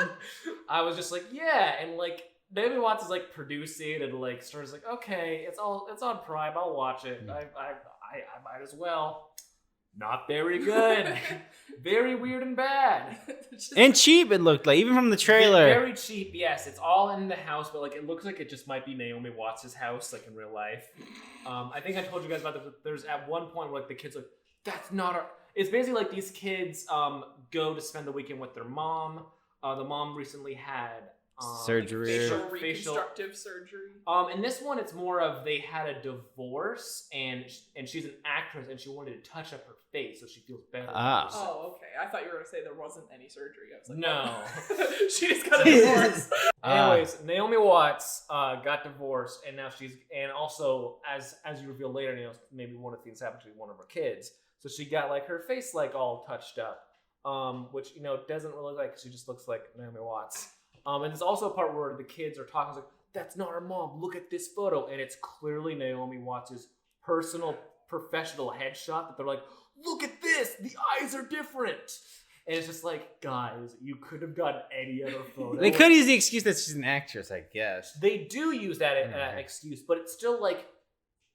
I was just like, yeah, and like Naomi Watts is like producing and like starts like, okay, it's on Prime, I'll watch it. I might as well. not very good. Very weird and bad. And cheap, it looked like, even from the trailer. Very cheap, yes. It's all in the house, but like it looks like it just might be Naomi Watts' house, like in real life. I think I told you guys about this. There's at one point where like the kids are like, that's not our... It's basically like these kids go to spend the weekend with their mom. The mom recently had... surgery. Reconstructive surgery. In this one, it's more of they had a divorce, and she's an actress, and she wanted to touch up her face so she feels better. Oh, okay. I thought you were going to say there wasn't any surgery. I was like, no. She just got a divorce. Anyways, Naomi Watts got divorced, and now and also, as you reveal later, maybe one of the things happened to one of her kids. So she got like her face like all touched up, which, doesn't really look like, she just looks like Naomi Watts. And there's also a part where the kids are talking like, that's not our mom, look at this photo. And it's clearly Naomi Watts' personal professional headshot that they're like, look at this, the eyes are different. And it's just like, guys, you could have gotten any other photo. They could use the excuse that she's an actress, I guess. They do use that excuse, but it's still like,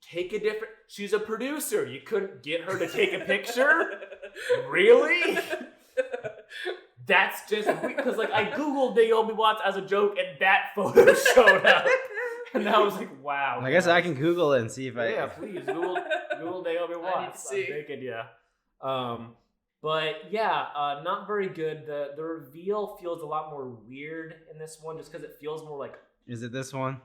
take a different... She's a producer. You couldn't get her to take a picture? Really? That's just... Because, like, I Googled Naomi Watts as a joke, and that photo showed up. And I was like, wow. I guess I can Google it and see if I... Yeah, please. Google Naomi Watts. I'm thinking, yeah. But, yeah, not very good. The reveal feels a lot more weird in this one, just because it feels more like... Is it this one?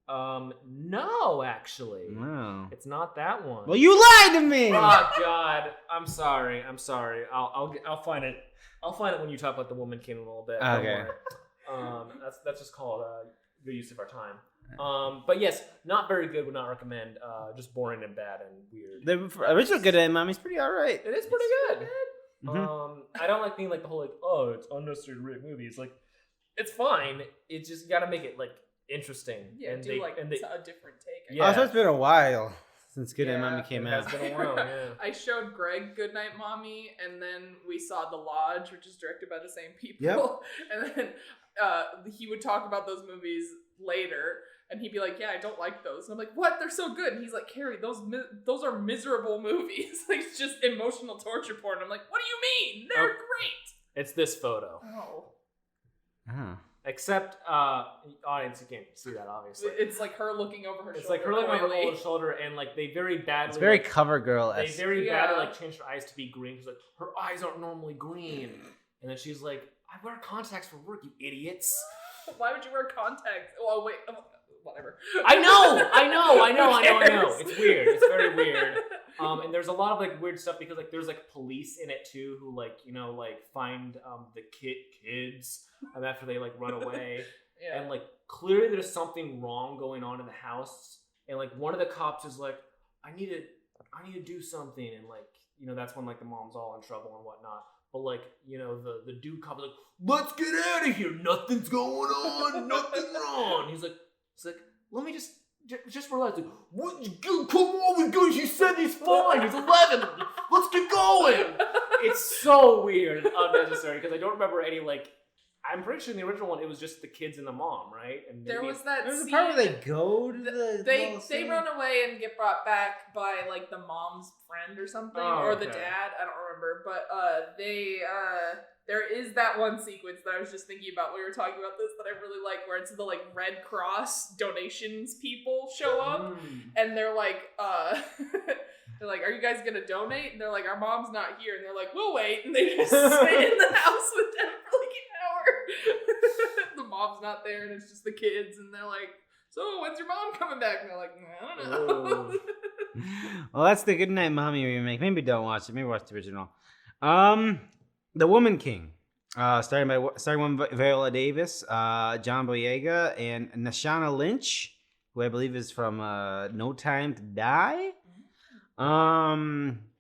No, actually. No. It's not that one. Well, you lied to me! Oh, God. I'm sorry. I'll find it. I'll find it when you talk about the Woman King in a little bit. Okay. That's just called good use of our time. But yes, not very good. Would not recommend. Just boring and bad and weird. The original Good Night Mommy's pretty alright. It is pretty good. Mm-hmm. I don't like being like the whole like, oh, it's unnecessary to rate movies. Like, it's fine. It's just gotta make it like interesting. Yeah, and a different take. Yeah. So it's been a while since Good Night Mommy came out. It's been a while, yeah. I showed Greg Good Night Mommy, and then we saw The Lodge, which is directed by the same people. Yep. And then he would talk about those movies later, and he'd be like, yeah, I don't like those. And I'm like, what? They're so good. And he's like, Carrie, those are miserable movies. Like, it's just emotional torture porn. I'm like, what do you mean? They're great. It's this photo. Oh. Except, audience, you can't see that, obviously. It's like her looking over her shoulder. It's like her looking over her shoulder, and like they very badly... It's very cover girl-esque. They very badly like changed her eyes to be green. She's like, her eyes aren't normally green. And then she's like, I wear contacts for work, you idiots. Why would you wear contacts? Oh, wait. Whatever. I know. It's weird. It's very weird. And there's a lot of like weird stuff because like there's like police in it too who like, like find the kids after they like run away. Yeah. And like clearly there's something wrong going on in the house. And like one of the cops is like, I need to do something. And like, that's when like the mom's all in trouble and whatnot. But like, the dude cop is like, let's get out of here. Nothing's going on. Nothing's wrong. He's like, let me just relax. Like, what? Come on, guys. You said he's fine. He's 11. Let's get going. It's so weird and unnecessary because I don't remember any like. I'm pretty sure in the original one it was just the kids and the mom, right? And there was that. There's a scene part where they go to the. They run away and get brought back by like the mom's friend or something, or the dad. I don't remember, but there is that one sequence that I was just thinking about. We were talking about this that I really like, where it's the like Red Cross donations people show up, and they're like, they're like, "Are you guys gonna donate?" And they're like, "Our mom's not here," and they're like, "We'll wait," and they just stay in the house with them for like an hour. The mom's not there, and it's just the kids, and they're like, "So when's your mom coming back?" And they're like, "I don't know." Well, that's the Good Night Mommy remake. Maybe don't watch it. Maybe watch the original. The Woman King, starring with Viola Davis, John Boyega, and Nashana Lynch, who I believe is from No Time to Die.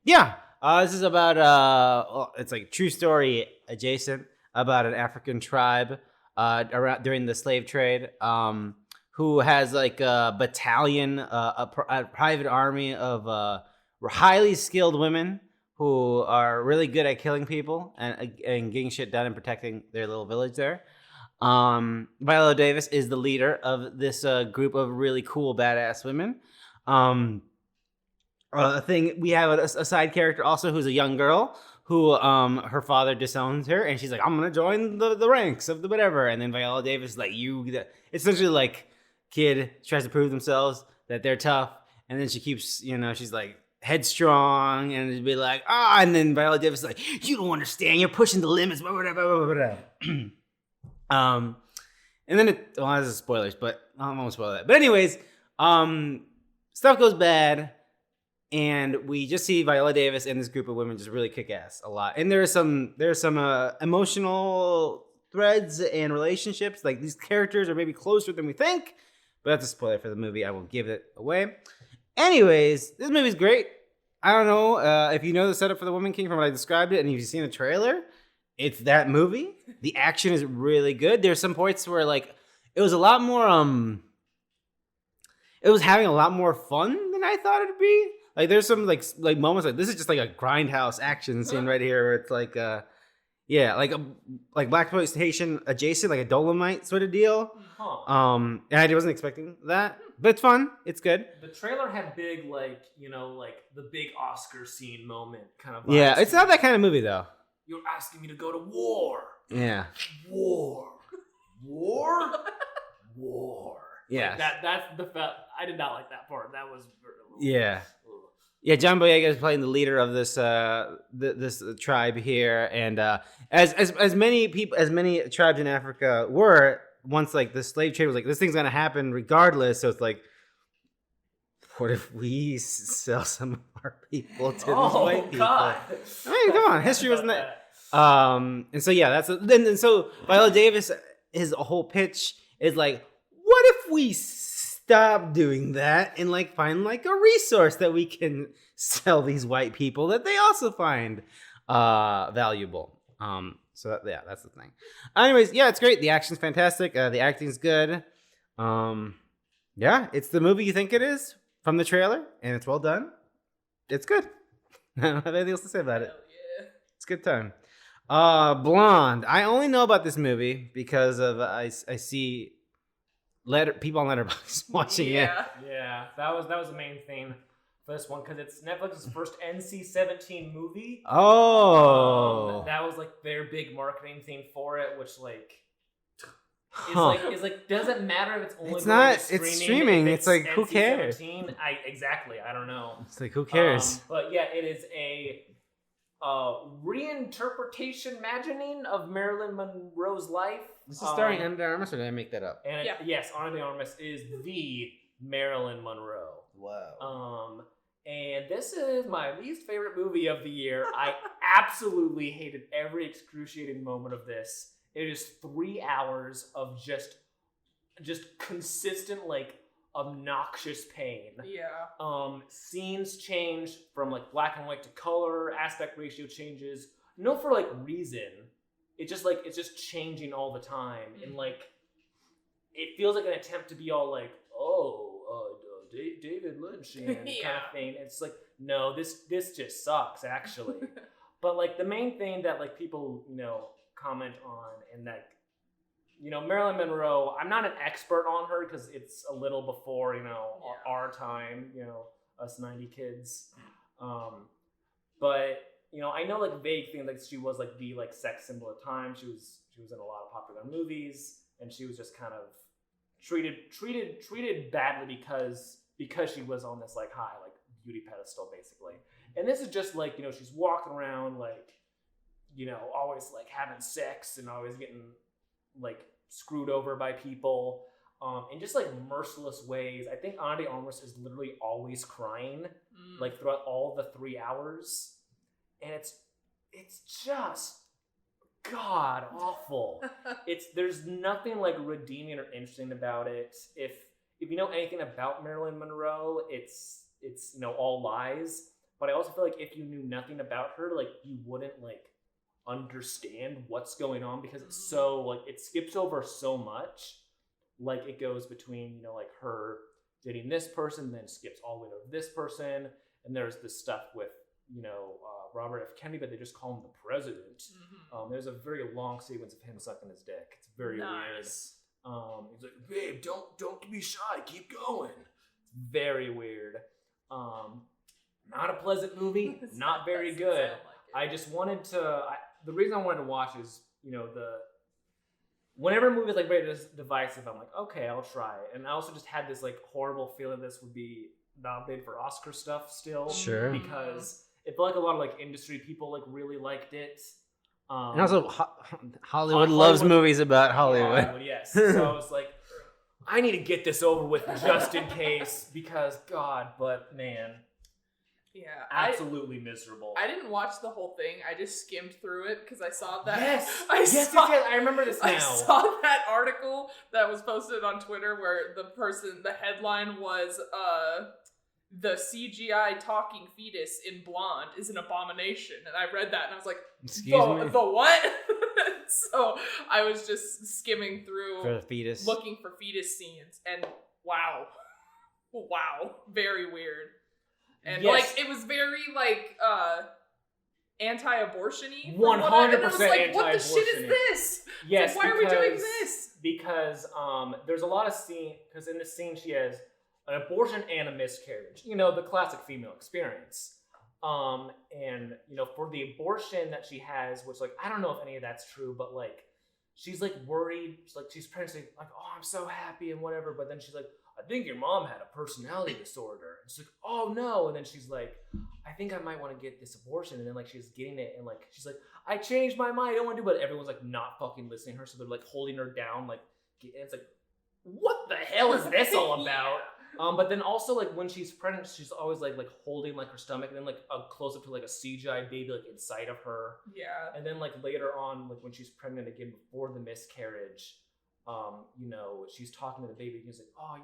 This is about it's like true story adjacent about an African tribe around during the slave trade, who has like a battalion, a private army of highly skilled women who are really good at killing people and getting shit done and protecting their little village there. Viola Davis is the leader of this group of really cool, badass women. thing. We have a side character also who's a young girl who her father disowns her, and she's like, I'm gonna join the ranks of the whatever. And then Viola Davis is like, essentially like kid tries to prove themselves that they're tough, and then she keeps, she's like headstrong, and it'd be like, and then Viola Davis is like, you don't understand, you're pushing the limits, blah, blah, blah, blah, blah. And then this is spoilers, but I won't spoil that. But anyways, stuff goes bad, and we just see Viola Davis and this group of women just really kick ass a lot. And there's some emotional threads and relationships. Like, these characters are maybe closer than we think, but that's a spoiler for the movie. I will give it away. Anyways, this movie's great. I don't know if you know the setup for The Woman King from what I described it, and if you've seen the trailer. It's that movie. The action is really good. There's some points where like it was a lot more it was having a lot more fun than I thought it'd be. Like there's some like moments like this is just like a grindhouse action scene right here where it's like like blaxploitation adjacent, like a Dolomite sort of deal. And I wasn't expecting that. But it's fun. It's good. The trailer had big like the big Oscar scene moment kind of vibes. Yeah, it's not that kind of movie though. You're asking me to go to war. Yeah. War. Yeah. Like that's the I did not like that part. That was yeah. Yeah, John Boyega is playing the leader of this this tribe here, and as many tribes in Africa were once like the slave trade was like this thing's gonna happen regardless. So it's like, what if we sell some of our people to these white people? God. I mean, come on, history wasn't that. And so yeah, then so Viola Davis, his whole pitch is like, what if we stop doing that and like find like a resource that we can sell these white people that they also find valuable. So that's the thing. Anyways, yeah, it's great. The action's fantastic. The acting's good. Yeah, it's the movie you think it is from the trailer, and it's well done. It's good. I don't have anything else to say about it. Yeah. It's a good time. Blonde. I only know about this movie because of I see people on Letterboxd watching it. Yeah, that was the main thing for this one because it's Netflix's first NC-17 movie. Oh, that was like their big marketing thing for it, which like is like doesn't matter if it's only it's not. It's streaming. It's like who cares? I don't know. It's like who cares? But yeah, it is a reinterpretation, imagining of Marilyn Monroe's life. This is starring Ana de Armas, or did I make that up? And yes, Ana de Armas is the Marilyn Monroe. Wow. And this is my least favorite movie of the year. I absolutely hated every excruciating moment of this. It is 3 hours of just consistent, like, obnoxious pain. Yeah. Scenes change from, like, black and white to color. Aspect ratio changes. No for, like, reason. It's just changing all the time. And, like, it feels like an attempt to be all, like, David Lynch kind of thing. It's like, no, this just sucks, actually. But, like, the main thing that, like, people, comment on, and that Marilyn Monroe, I'm not an expert on her because it's a little before our time, us 90 kids, but I know like vague things, like she was like the like sex symbol of time. She was in a lot of popular movies, and she was just kind of treated badly because she was on this like high like beauty pedestal basically. And this is just like she's walking around like always like having sex and always getting like screwed over by people in just like merciless ways. I think Ana de Armas is literally always crying like throughout all the 3 hours, and it's just god awful. There's nothing like redeeming or interesting about it. If you know anything about Marilyn Monroe, it's all lies. But I also feel like if you knew nothing about her, like you wouldn't like understand what's going on because it's so like it skips over so much. Like it goes between like her dating this person, then skips all the way to this person, and there's this stuff with Robert F. Kennedy, but they just call him the president. There's a very long sequence of him sucking his dick. It's very weird. He's like, babe, don't be shy, keep going. It's very weird. not a pleasant movie, not very good. I just wanted to. The reason I wanted to watch is, whenever a movie is like very divisive, I'm like, okay, I'll try it. And I also just had this like horrible feeling this would be nominated for Oscar stuff still. Sure. Because it felt like a lot of like industry people like really liked it. And also, Hollywood loves movies about Hollywood. Yes. So I was like, I need to get this over with just in case, because God, but man. Yeah. Absolutely miserable. I didn't watch the whole thing. I just skimmed through it because I saw that. Yes. Yes. I remember this now. I saw that article that was posted on Twitter where the headline was, the CGI talking fetus in Blonde is an abomination. And I read that and I was like, Excuse me? The what? So I was just skimming through For the fetus. looking for fetus scenes, and wow, very weird. And yes. it was very anti-abortion-y. 100% like, what the shit is this? Yes, like, why are we doing this? Because there's a lot of scene, because in this scene she has an abortion and a miscarriage. The classic female experience. And for the abortion that she has, which like I don't know if any of that's true, but like she's like worried, she's pregnant, like, oh, I'm so happy and whatever, but then she's like, I think your mom had a personality disorder. And she's like, oh no. And then she's like, I think I might want to get this abortion. And then like she's getting it, and like she's like, I changed my mind, I don't want to do it. But everyone's like not fucking listening to her, so they're like holding her down, like, and it's like, what the hell is this all about? But then also like when she's pregnant, she's always like holding like her stomach, and then like a close up to like a CGI baby like inside of her. Yeah. And then like later on, like when she's pregnant again before the miscarriage, she's talking to the baby, and he's like, oh,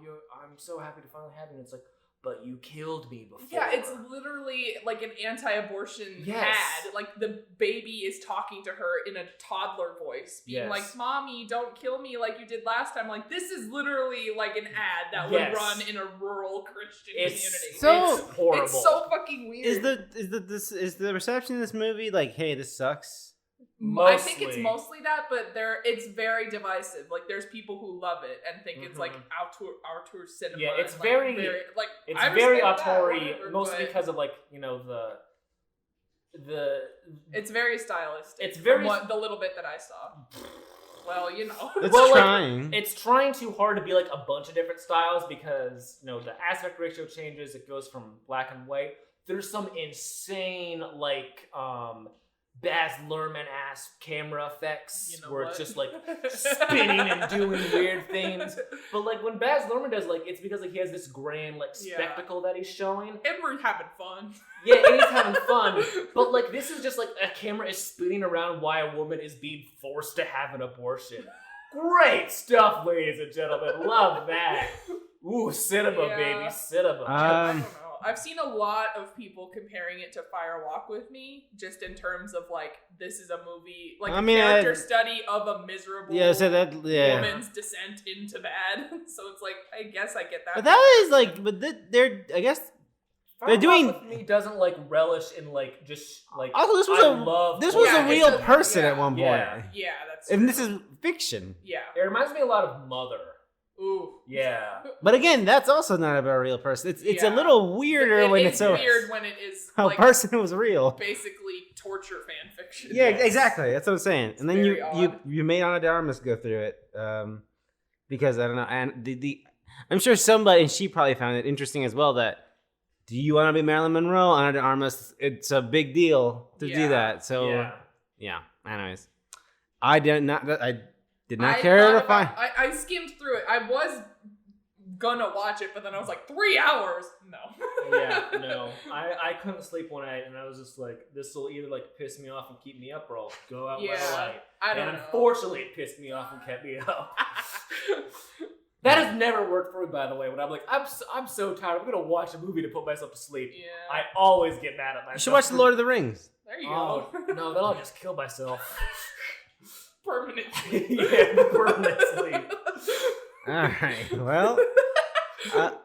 I'm so happy to finally have you. And it's like, but you killed me before. Yeah, it's literally like an anti-abortion ad. Like the baby is talking to her in a toddler voice, being like, Mommy, don't kill me like you did last time. Like, this is literally like an ad that would run in a rural Christian community. So it's horrible. It's so fucking weird. Is the reception of this movie like, hey, this sucks? Mostly. I think it's mostly that, but it's very divisive. Like, there's people who love it and think it's like auteur cinema. Yeah, it's and, very auteur, mostly because of like the. It's very stylistic. It's very the little bit that I saw. Well, it's trying. Like, it's trying too hard to be like a bunch of different styles because the aspect ratio changes. It goes from black and white. There's some insane like Baz Luhrmann-ass camera effects where it's just like spinning and doing weird things. But like when Baz Luhrmann does, like, it's because like he has this grand like spectacle that he's showing. And we're having fun. Yeah, and he's having fun. But like this is just like a camera is spinning around why a woman is being forced to have an abortion. Great stuff, ladies and gentlemen. Love that. Ooh, cinema, baby. Cinema. I don't know. I've seen a lot of people comparing it to Fire Walk With Me, just in terms of like, this is a movie, like character study of a miserable woman's descent into bad. So it's like, I guess I get that. But that is like, they're, I guess, Fire Walk With Me doesn't like relish in like, just like, also this was a real person at one point. Yeah, that's true. And this is fiction. Yeah. It reminds me a lot of Mother. Ooh. Yeah. But again, that's also not about a real person. It's a little weirder when it's so weird when it is a person was real. Basically torture fan fiction. Yeah, exactly. That's what I'm saying. It's and then you made Ana de Armas go through it. Because I don't know, and I'm sure somebody, and she probably found it interesting as well, that do you want to be Marilyn Monroe? Ana de Armas, it's a big deal to do that. So yeah. Anyways. I did not care to find. I skimmed through it. I was gonna watch it, but then I was like, 3 hours? No. Yeah, no. I couldn't sleep one night, and I was just like, this will either like piss me off and keep me up, or I'll go out by the light. And unfortunately, it pissed me off and kept me up. That has never worked for me, by the way. When I'm like, I'm so tired, I'm gonna watch a movie to put myself to sleep. Yeah. I always get mad at myself. You should watch The Lord of the Rings. There you go. No, then I'll just kill myself. Permanently. Yeah, permanently. Alright, well,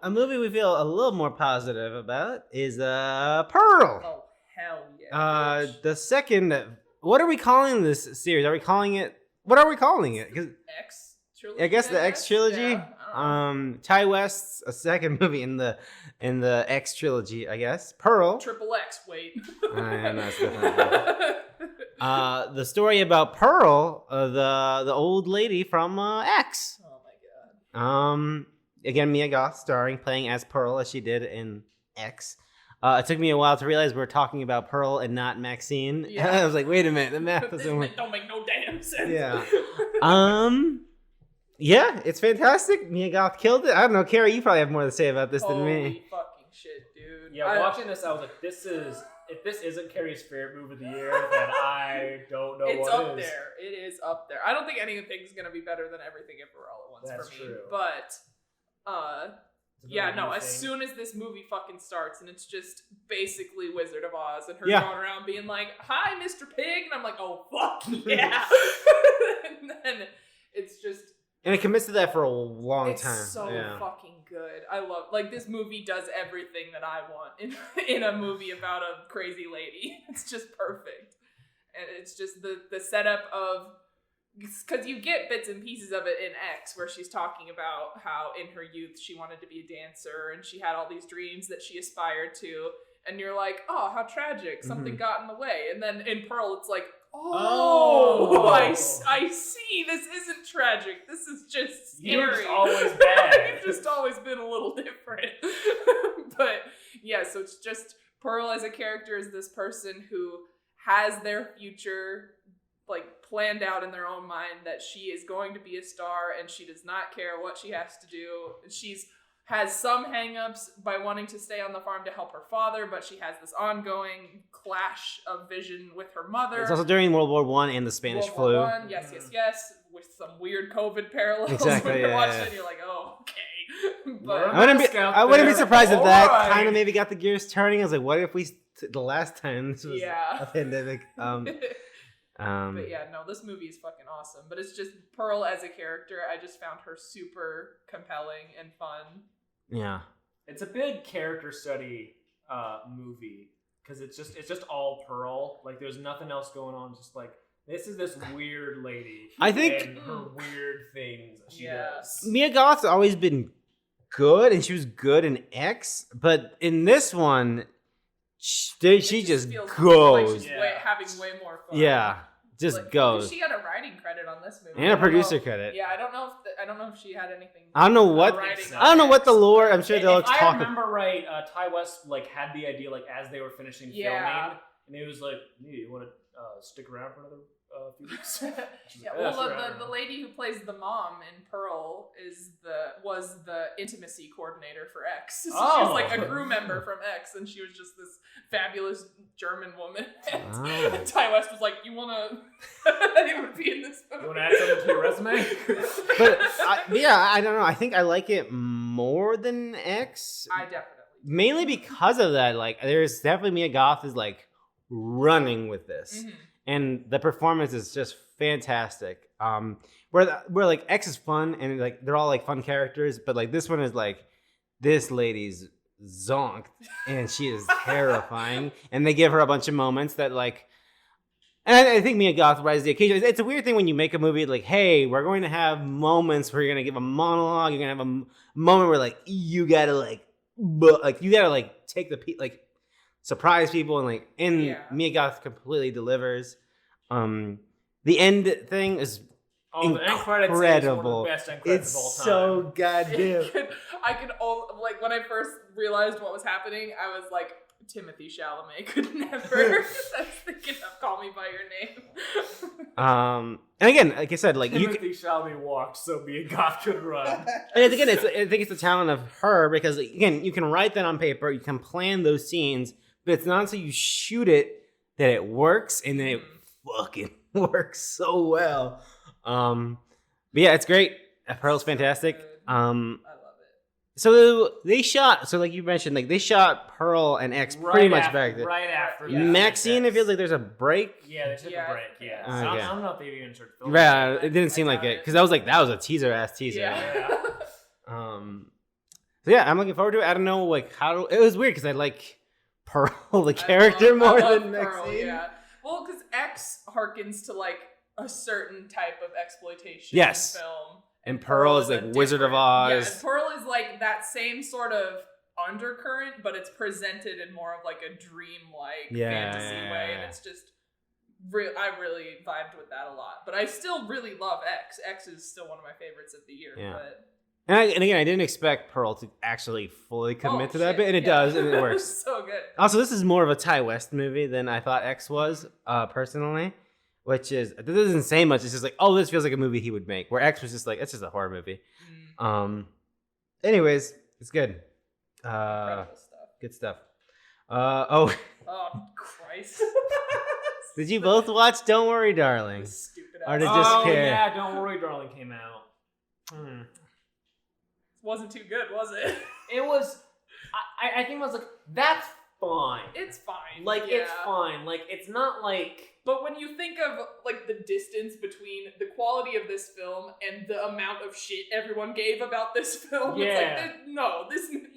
a movie we feel a little more positive about is Pearl. Oh, hell yeah. The second, what are we calling this series? Are we calling it, what are we calling it? X trilogy? I guess the X trilogy? Yeah, Ty West's a second movie in the X trilogy, I guess. Pearl. Triple X. Wait. No, it's definitely the story about Pearl, the old lady from X. Oh my god. Again, Mia Goth playing as Pearl as she did in X. It took me a while to realize we're talking about Pearl and not Maxine. Yeah. I was like, wait a minute, the math doesn't work. Don't make no damn sense. Yeah. Yeah, it's fantastic. Mia Goth killed it. I don't know, Carrie, you probably have more to say about this than me. Holy fucking shit, dude. Yeah, watching this, I was like, if this isn't Carrie's favorite movie of the year, then I don't know it's what up is. there. It is up there. I don't think anything's gonna be better than Everything Everywhere All at Once That's for me. true. But as soon as this movie fucking starts and it's just basically Wizard of Oz and her going around being like, "Hi, Mr. Pig," and I'm like, "Oh fuck yeah!" And then it's just. And it commits to that for a long time. It's so fucking good. I love, like, this movie does everything that I want in a movie about a crazy lady. It's just perfect. And it's just the setup of, because you get bits and pieces of it in X, where she's talking about how in her youth she wanted to be a dancer and she had all these dreams that she aspired to. And you're like, oh, how tragic. Something got in the way. And then in Pearl, it's like, I see. This isn't tragic. This is just scary. You're just always bad. You've just always been a little different. But yeah, so it's just Pearl as a character is this person who has their future like planned out in their own mind, that she is going to be a star and she does not care what she has to do. She's has some hangups by wanting to stay on the farm to help her father, but she has this ongoing clash of vision with her mother. It's also during World War I and the Spanish flu. World War I, yes, with some weird COVID parallels. Exactly, when you're watching it, you're like, oh, okay. But I wouldn't be surprised if that kind of maybe got the gears turning. I was like, what if the last time this was a pandemic? But yeah, no, this movie is fucking awesome. But it's just Pearl as a character. I just found her super compelling and fun. Yeah, it's a big character study movie because it's just all Pearl. Like, there's nothing else going on. Just like, this is this weird lady. I think and her weird things she does. Mia Goth's always been good, and she was good in X, but in this one, she just goes. Like she's having way more fun. Yeah, just goes. She had a writing credit on this movie and a producer credit. Yeah, I don't know if she had anything. I don't know what the lore. I'm sure they'll talk. If I remember right, Ty West like had the idea like as they were finishing filming, and he was like, "Hey, you want to stick around for another few weeks?" The lady who plays the mom in Pearl was the intimacy coordinator for X. So she was like a crew member from X, and she was just this fabulous German woman. And Ty West was like, "You wanna be in this movie? You wanna add something to your resume?" But I don't know. I think I like it more than X. I definitely mainly because of that. Like, there's definitely Mia Goth is like running with this. Mm-hmm. And the performance is just fantastic. Where like X is fun and like they're all like fun characters, but like this one is like, this lady's zonked and she is terrifying. And they give her a bunch of moments that like, and I think Mia Goth rises the occasion. It's a weird thing when you make a movie like, hey, we're going to have moments where you're going to give a monologue. You're going to have a moment where like you gotta take the surprise people and Mia Goth completely delivers. The end thing is incredible. The end credits is one of the best end credits of all time. It's so goddamn. I could like when I first realized what was happening, I was like, Timothy Chalamet could never. I was thinking of Call Me by Your Name. And again, like I said, like Timothy Chalamet walked so Mia Goth could run. And again, I think it's the talent of her because again, you can write that on paper, you can plan those scenes, but it's not until you shoot it that it works, and then it fucking works so well. But yeah, it's great. Pearl's fantastic. I love it. So they shot. So like you mentioned, like they shot Pearl and X pretty much back there. Right after. Yeah. Maxine, it feels like there's a break. Yeah, they took a break. Yeah. Okay. I don't know if they even started filming. Yeah, it didn't seem like it because that was a teaser. Yeah. So yeah, I'm looking forward to it. I don't know like how it was weird because I like Pearl the character more than Maxine. Yeah. Well, because X harkens to like a certain type of exploitation yes. film. And Pearl is like Wizard of Oz. Yeah, Pearl is like that same sort of undercurrent, but it's presented in more of like a dream-like fantasy way, and it's just I really vibed with that a lot. But I still really love X. X is still one of my favorites of the year. Yeah. But And again, I didn't expect Pearl to actually fully commit to that bit, and it does, and it works. So good. Also, this is more of a Ty West movie than I thought X was, personally. Which is, this doesn't say much. It's just like, oh, this feels like a movie he would make. Where X was just like, it's just a horror movie. Anyways, it's good. Good stuff. Oh, Christ. Did you both watch Don't Worry, Darling? Stupid Or did just care? Yeah, Don't Worry, Darling came out. Wasn't too good, was it? It was, I think I was like, that's fine. It's fine. Like, it's fine. Like, it's not like... But when you think of, like, the distance between the quality of this film and the amount of shit everyone gave about this film, it's like,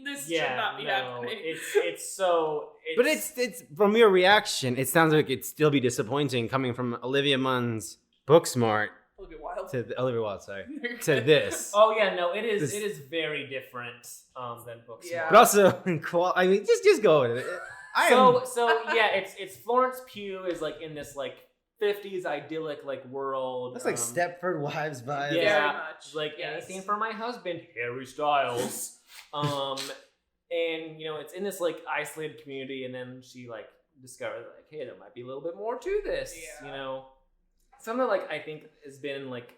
this should not be happening. It's so... But it's from your reaction, it sounds like it'd still be disappointing coming from Olivia Munn's Booksmart. Olivia Wilde. Olivia Wilde, sorry. To this. Oh, yeah, no, it is very different than Booksmart. Yeah. But also, in I mean, just go with it. So yeah, it's Florence Pugh is like in this like 50s idyllic like world. That's like Stepford Wives vibe. Yeah, very much. Like anything for my husband, Harry Styles. And you know, it's in this like isolated community, and then she like discovers like, hey, there might be a little bit more to this. Yeah. You know, something like I think has been like,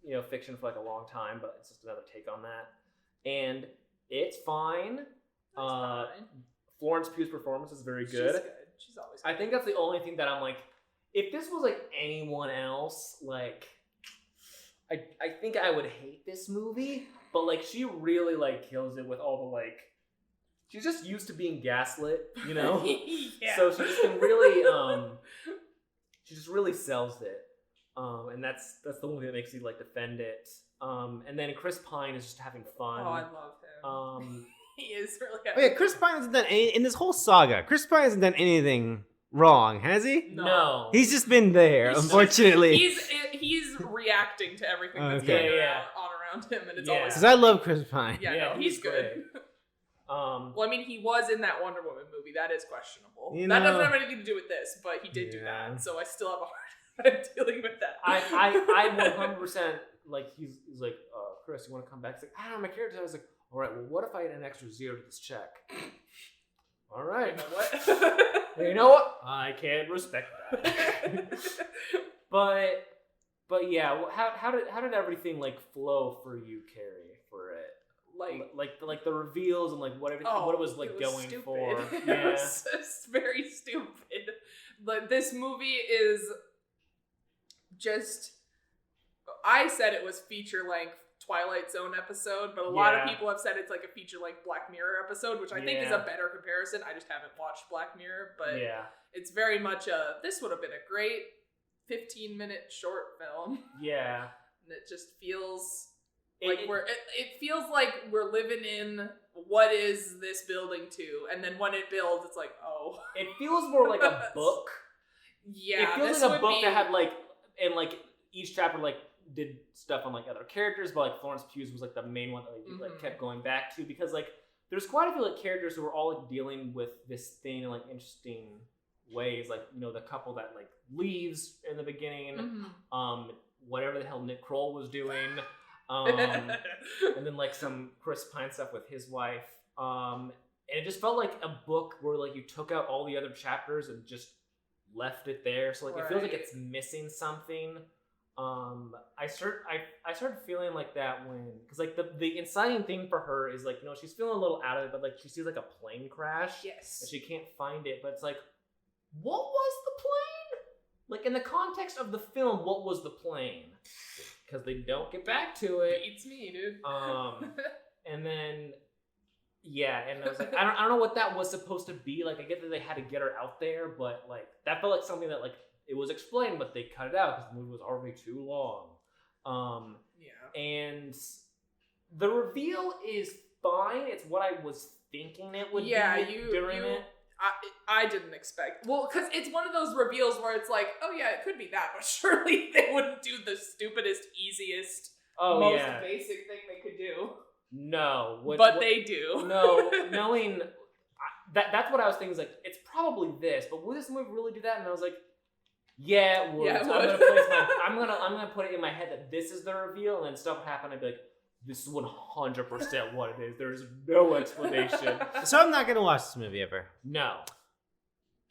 you know, fiction for like a long time, but it's just another take on that, and it's fine. Florence Pugh's performance is very good. She's good. She's always good. I think that's the only thing that I'm like, if this was like anyone else, like, I think I would hate this movie. But like, she really like kills it with all the like, she's just used to being gaslit, you know. Yeah. So she just can really, she just really sells it. And that's the only thing that makes me like defend it. And then Chris Pine is just having fun. Oh, I love him. He is really happy. Oh yeah, Chris Pine hasn't done any in this whole saga. Chris Pine hasn't done anything wrong, has he? No. He's just been there, unfortunately. He's reacting to everything that's going on around him, and it's always. Because I love Chris Pine. Yeah, no, he's good. Well, I mean, he was in that Wonder Woman movie. That is questionable. You that know, doesn't have anything to do with this, but he did do that, so I still have a hard time dealing with that. I 100% like he's like, Chris, you want to come back? He's like, I don't know, my character. I was like, all right, well, what if I had an extra 0 to this check? All right. You know what? You know what? I can respect that. but yeah, how did everything like flow for you, Carrie, for it? Like the reveals and like what it was like it was going stupid. for. It Yeah. was just very stupid. Like, this movie is just. I said it was feature-length Twilight Zone episode, but a lot of people have said it's like a feature-length Black Mirror episode, which I think is a better comparison. I just haven't watched Black Mirror, but it's very much this would have been a great 15-minute short film. Yeah. And it just feels like it feels like we're living in what is this building to, and then when it builds, it's like, oh. It feels more like a book. Yeah. It feels like a book that had like, and like each chapter like did stuff on like other characters, but like Florence Pugh's was like the main one that they like kept going back to, because like there's quite a few like characters who were all like dealing with this thing in like interesting ways, like, you know, the couple that like leaves in the beginning, whatever the hell Nick Kroll was doing, and then like some Chris Pine stuff with his wife, and it just felt like a book where like you took out all the other chapters and just left it there, so like it feels like it's missing something. I started feeling like that because like the inciting thing for her is like, you know, she's feeling a little out of it, but like she sees like a plane crash, and she can't find it, but it's like, what was the plane? Like, in the context of the film, what was the plane? Because they don't get back to it. Beats me, dude. And then and I was like, I don't know what that was supposed to be. Like, I get that they had to get her out there, but like that felt like something that like it was explained, but they cut it out because the movie was already too long. And the reveal is fine. It's what I was thinking it would be during it. I didn't expect. Well, because it's one of those reveals where it's like, oh yeah, it could be that, but surely they wouldn't do the stupidest, easiest most basic thing they could do. No. They do. No, knowing... That's what I was thinking. Is like, it's probably this, but would this movie really do that? And I was like, yeah, it would. Yeah, it would. I'm gonna put it in my head that this is the reveal, and then stuff will happen. I'd be like, this is 100% what it is. There's no explanation. So I'm not gonna watch this movie ever. No.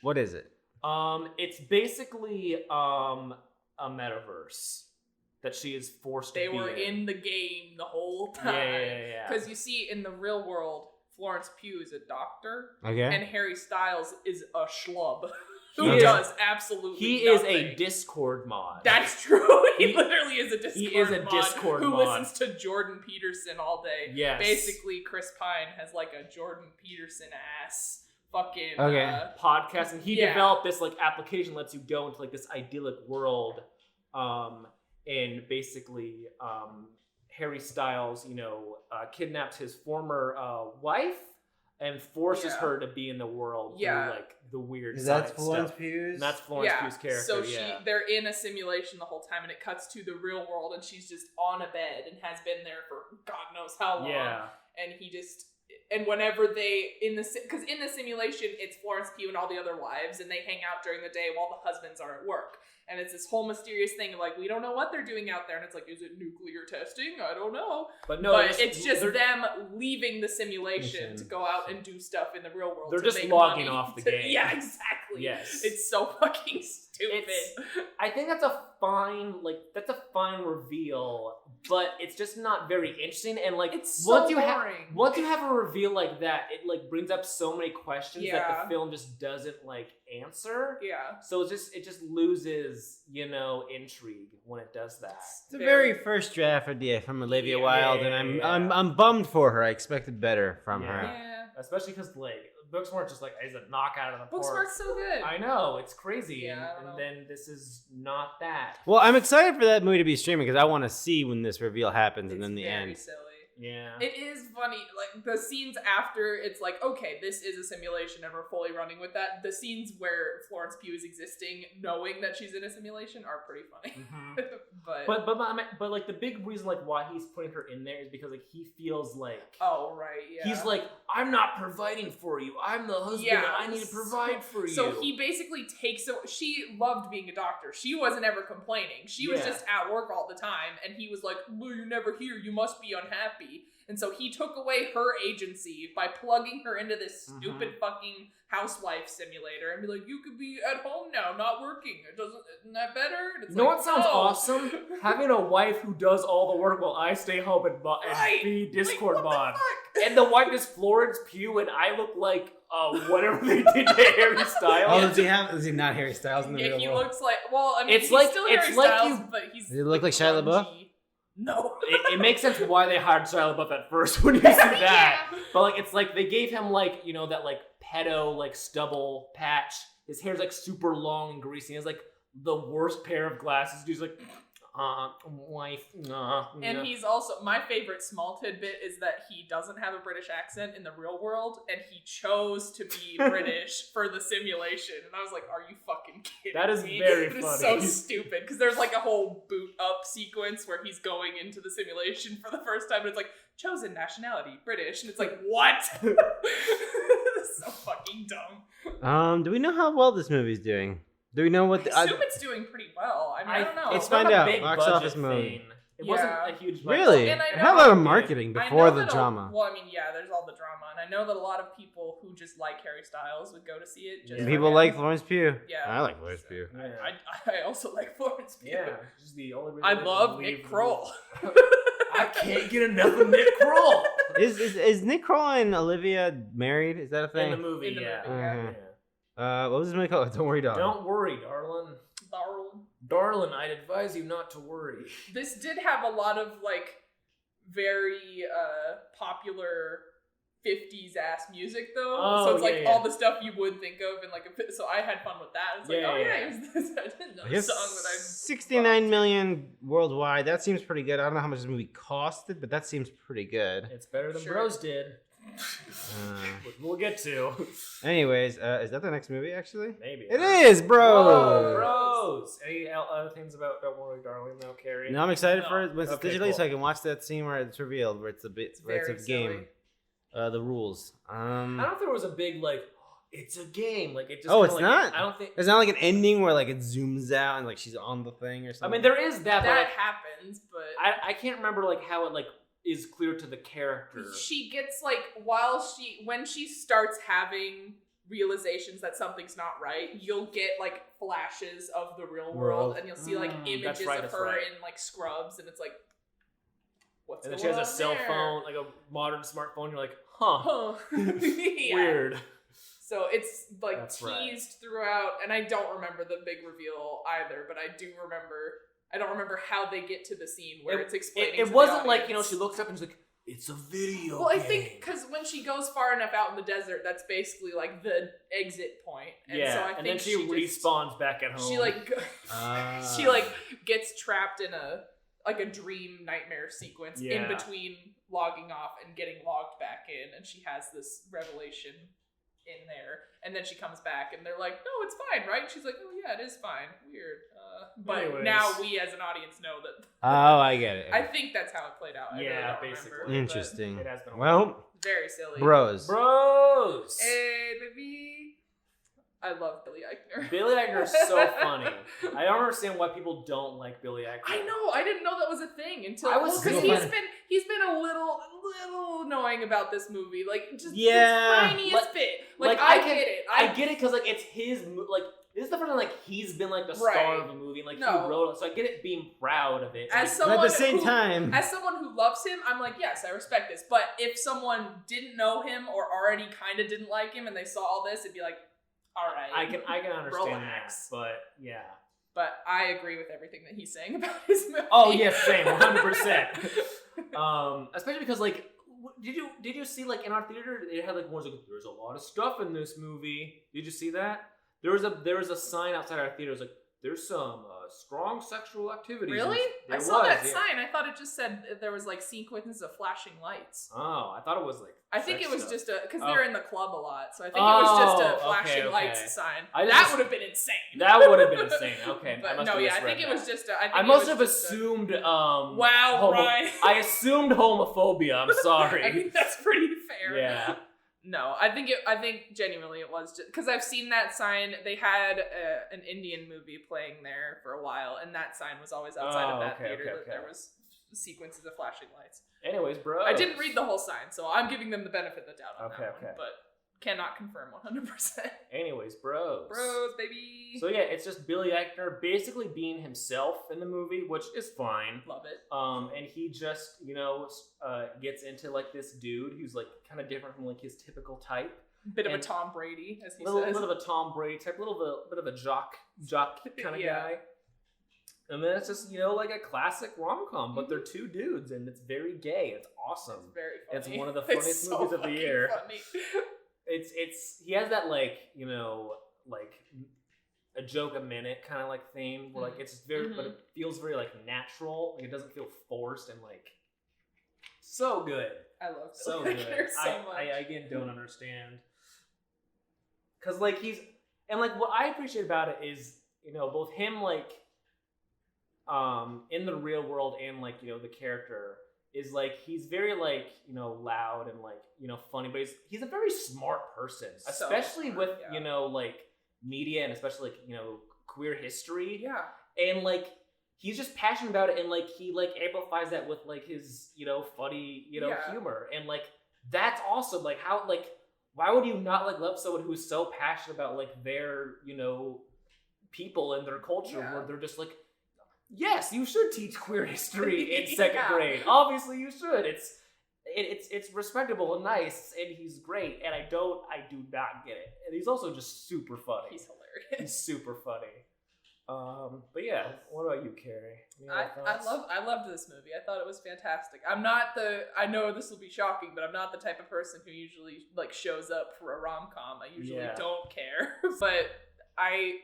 What is it? It's basically a metaverse that she is forced to be in. They were in the game the whole time. Yeah. Because you see, in the real world, Florence Pugh is a doctor, Okay. and Harry Styles is a schlub who Okay. does absolutely nothing. Is a Discord mod. That's true. He literally is a Discord mod who listens to Jordan Peterson all day. Yes. Basically, Chris Pine has like a Jordan Peterson ass fucking podcast, and he developed this like application that lets you go into like this idyllic world, and basically Harry Styles, kidnaps his former wife and forces her to be in the world through like the weird Is science that Florence stuff. Pugh's? And that's Florence Pugh's character. So they're in a simulation the whole time, and it cuts to the real world, and she's just on a bed and has been there for God knows how long. Yeah. And whenever because in the simulation, it's Florence Pugh and all the other wives, and they hang out during the day while the husbands are at work. And it's this whole mysterious thing of like, we don't know what they're doing out there. And it's like, is it nuclear testing? I don't know. But it's just them leaving the simulation to go out and do stuff in the real world. They're just logging off the game. Yeah, exactly. Yes. It's so fucking stupid. I think that's a fine reveal, but it's just not very interesting. And like, it's so boring. Once you have a reveal like that, it like brings up so many questions that the film just doesn't like answer. Yeah. So it just loses, intrigue when it does that. It's a very first draft idea from Olivia Wilde, and I'm bummed for her. I expected better from her. Yeah. Especially because like Booksmart just like is a knockout of the park. Booksmart's so good. I know, it's crazy. Yeah, and then this is not that. Well, I'm excited for that movie to be streaming because I want to see when this reveal happens and then the end. Silly. Yeah. It is funny, like, the scenes after, it's like, okay, this is a simulation and we're fully running with that. The scenes where Florence Pugh is existing, knowing that she's in a simulation, are pretty funny. Mm-hmm. But like, the big reason, like, why he's putting her in there is because, like, he feels like... Oh, right, yeah. He's like, I'm not providing for you. I'm the husband and I need to provide for you. So he basically takes... She loved being a doctor. She wasn't ever complaining. She was just at work all the time, and he was like, well, you're never here. You must be unhappy. And so he took away her agency by plugging her into this stupid fucking housewife simulator and be like, you could be at home now, not working. Isn't that better? And it's what sounds awesome? Having a wife who does all the work while I stay home and be Discord mod. And the wife is Florence Pugh, and I look like whatever they did to Harry Styles. Oh, is he not Harry Styles in the real world? He looks like, well, I mean, it's like, still Harry Styles, but he's... Does he look like Shia LaBeouf? No. It makes sense why they hired Shia LaBeouf at first when you see that. But like, it's like they gave him like, that like pedo like stubble patch. His hair's like super long and greasy. He has like the worst pair of glasses. He's like, wife. And he's also, my favorite small tidbit is that he doesn't have a British accent in the real world, and he chose to be British for the simulation. And I was like, are you fucking kidding me? That is very funny. It's so stupid, because there's like a whole boot up sequence where he's going into the simulation for the first time, and it's like, chosen nationality, British. And it's like, what? It's so fucking dumb. Do we know how well this movie's doing? Do we know what? I assume it's doing pretty well. I mean, I don't know. Let's find out. Box office movie. It wasn't a huge budget. Really? It had a lot of marketing before the drama. Well, I mean, there's all the drama, and I know that a lot of people who just like Harry Styles would go to see it. Just people like Florence Pugh. Yeah, I like Florence Pugh. Yeah. I also like Florence Pugh. Yeah, she's the only reason I love Nick Kroll. I can't get enough of Nick Kroll. Is Nick Kroll and Olivia married? Is that a thing? In the movie, What was this movie called? Don't worry, darling. Don't worry, darling. Darling, I'd advise you not to worry. This did have a lot of like very popular 50s ass music though. So it's like all the stuff you would think of and like so I had fun with that. It's like, it was this I didn't know the song that I 69 million worldwide. That seems pretty good. I don't know how much this movie costed, but that seems pretty good. It's better than Bros did. Which we'll get to. Anyways, is that the next movie, actually? Maybe. It is, bro! Whoa, bros! Any other things about Don't Worry, Darling, though, Carrie? No, I'm excited for it when it's Okay, digitally, cool. so I can watch that scene where it's revealed, where it's a game. The rules. I don't know if there was a big, like, it's a game. Like, it just Oh, it's like, not? I don't think... There's not like an ending where like it zooms out and like she's on the thing or something? I mean, there is that, but That happens, but... I can't remember, like, how it, like, is clear to the character. She gets, like, when she starts having realizations that something's not right, you'll get, like, flashes of the real world, and you'll see, like, images of her in, like, scrubs, and it's like, what's and then going she has a cell there? phone, like a modern smartphone, you're like, huh. Yeah. Weird. So it's, like, That's teased right. throughout, and I don't remember the big reveal either, but I don't remember how they get to the scene where it's explaining It to wasn't the like, audience. she looks up and she's like, it's a video Well, game. I think because when she goes far enough out in the desert, that's basically like the exit point. And so I think then she respawns back at home. She like she like gets trapped in a dream nightmare sequence in between logging off and getting logged back in, and she has this revelation in there, and then she comes back and they're like, no, it's fine, right? She's like, oh yeah, it is fine. Weird. But Anyways. now we as an audience know that. Oh, I get it. I think that's how it played out. I really don't basically. remember, Interesting. It has been a Well, very silly. bros. Hey, baby. I love Billy Eichner. Billy Eichner is so funny. I don't understand why people don't like Billy Eichner. I know. I didn't know that was a thing until because he's been a little annoying about this movie. Like just the Yeah. tiniest bit. Like I get it. I get it because like it's his like. This is the first time like he's been like the star of the movie, and like he wrote it, so I get it being proud of it. As But at the same time, as someone who loves him, I'm like, yes, I respect this. But if someone didn't know him or already kind of didn't like him, and they saw all this, it'd be like, all right, I can understand relax. that, but yeah. But I agree with everything that he's saying about his movie. Oh yes, same, 100%. Especially because like, did you see like in our theater it had like ones like there's a lot of stuff in this movie. Did you see that? There was a sign outside our theater. It was like, there's some strong sexual activities. Really? I saw that sign. I thought it just said there was like sequences of flashing lights. Oh, I thought it was like. I think it was stuff. just because they're in the club a lot, so I think it was just a flashing lights sign. That would have been insane. That would have been insane. Okay, but no, yeah, I think it was just. I must have assumed. Wow, Ryan. I assumed homophobia. I'm sorry. I mean, that's pretty fair. Yeah. No, I think genuinely it was just because I've seen that sign. They had an Indian movie playing there for a while, and that sign was always outside of that theater. That there was sequences of flashing lights. Anyways, bro, I didn't read the whole sign, so I'm giving them the benefit of the doubt on that one, okay. but cannot confirm 100%. Anyways, bros, baby. So yeah, it's just Billy Eichner basically being himself in the movie, which is fine. Love it. And he just gets into like this dude who's like kind of different from like his typical type. Bit of a Tom Brady, as he says. A little bit of a Tom Brady type, bit of a jock kind of guy. And then it's just, like a classic rom-com, but they're two dudes, and it's very gay. It's awesome. It's very funny. It's one of the funniest movies of the year. Funny. He has that like a joke a minute kind of like theme where like it's very but it feels very like natural. Like it doesn't feel forced and like so good. I love so Billy good. Eichner so much. I again don't understand. Cause like he's and like what I appreciate about it is, both him like in the real world and like, the character is like he's very like, loud and like, funny, but he's a very smart person, especially with like media and especially like, queer history. Yeah. And like he's just passionate about it, and like he like amplifies that with like his, funny, humor. And like that's awesome. Like how like why would you not like love someone who's so passionate about like their, people and their culture where they're just like, yes, you should teach queer history in second grade. Obviously, you should. It's respectable and nice, and he's great. And I do not get it. And he's also just super funny. He's hilarious. He's super funny. But yeah, what about you, Carrie? I loved this movie. I thought it was fantastic. I know this will be shocking, but I'm not the type of person who usually like shows up for a rom-com. I usually don't care, but I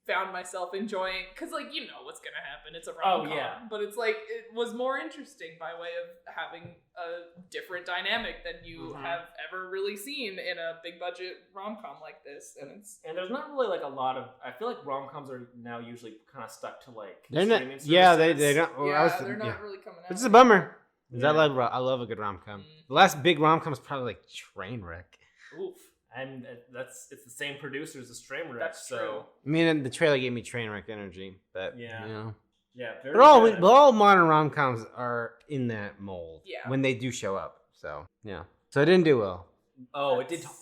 found myself enjoying, because like you know what's gonna happen, it's a rom-com, but it's like it was more interesting by way of having a different dynamic than you have ever really seen in a big budget rom-com like this, and there's not really like a lot of, I feel like rom-coms are now usually kind of stuck to like they're not, streaming services. they don't, they're not really coming out. Which is a bummer. I love a good rom-com. The last big rom-com is probably like Trainwreck. Oof. And it's the same producers as Trainwreck. That's so true. I mean, the trailer gave me Trainwreck energy, but you know. Yeah, but all modern rom-coms are in that mold when they do show up. So so it didn't do well. Oh, it tanked.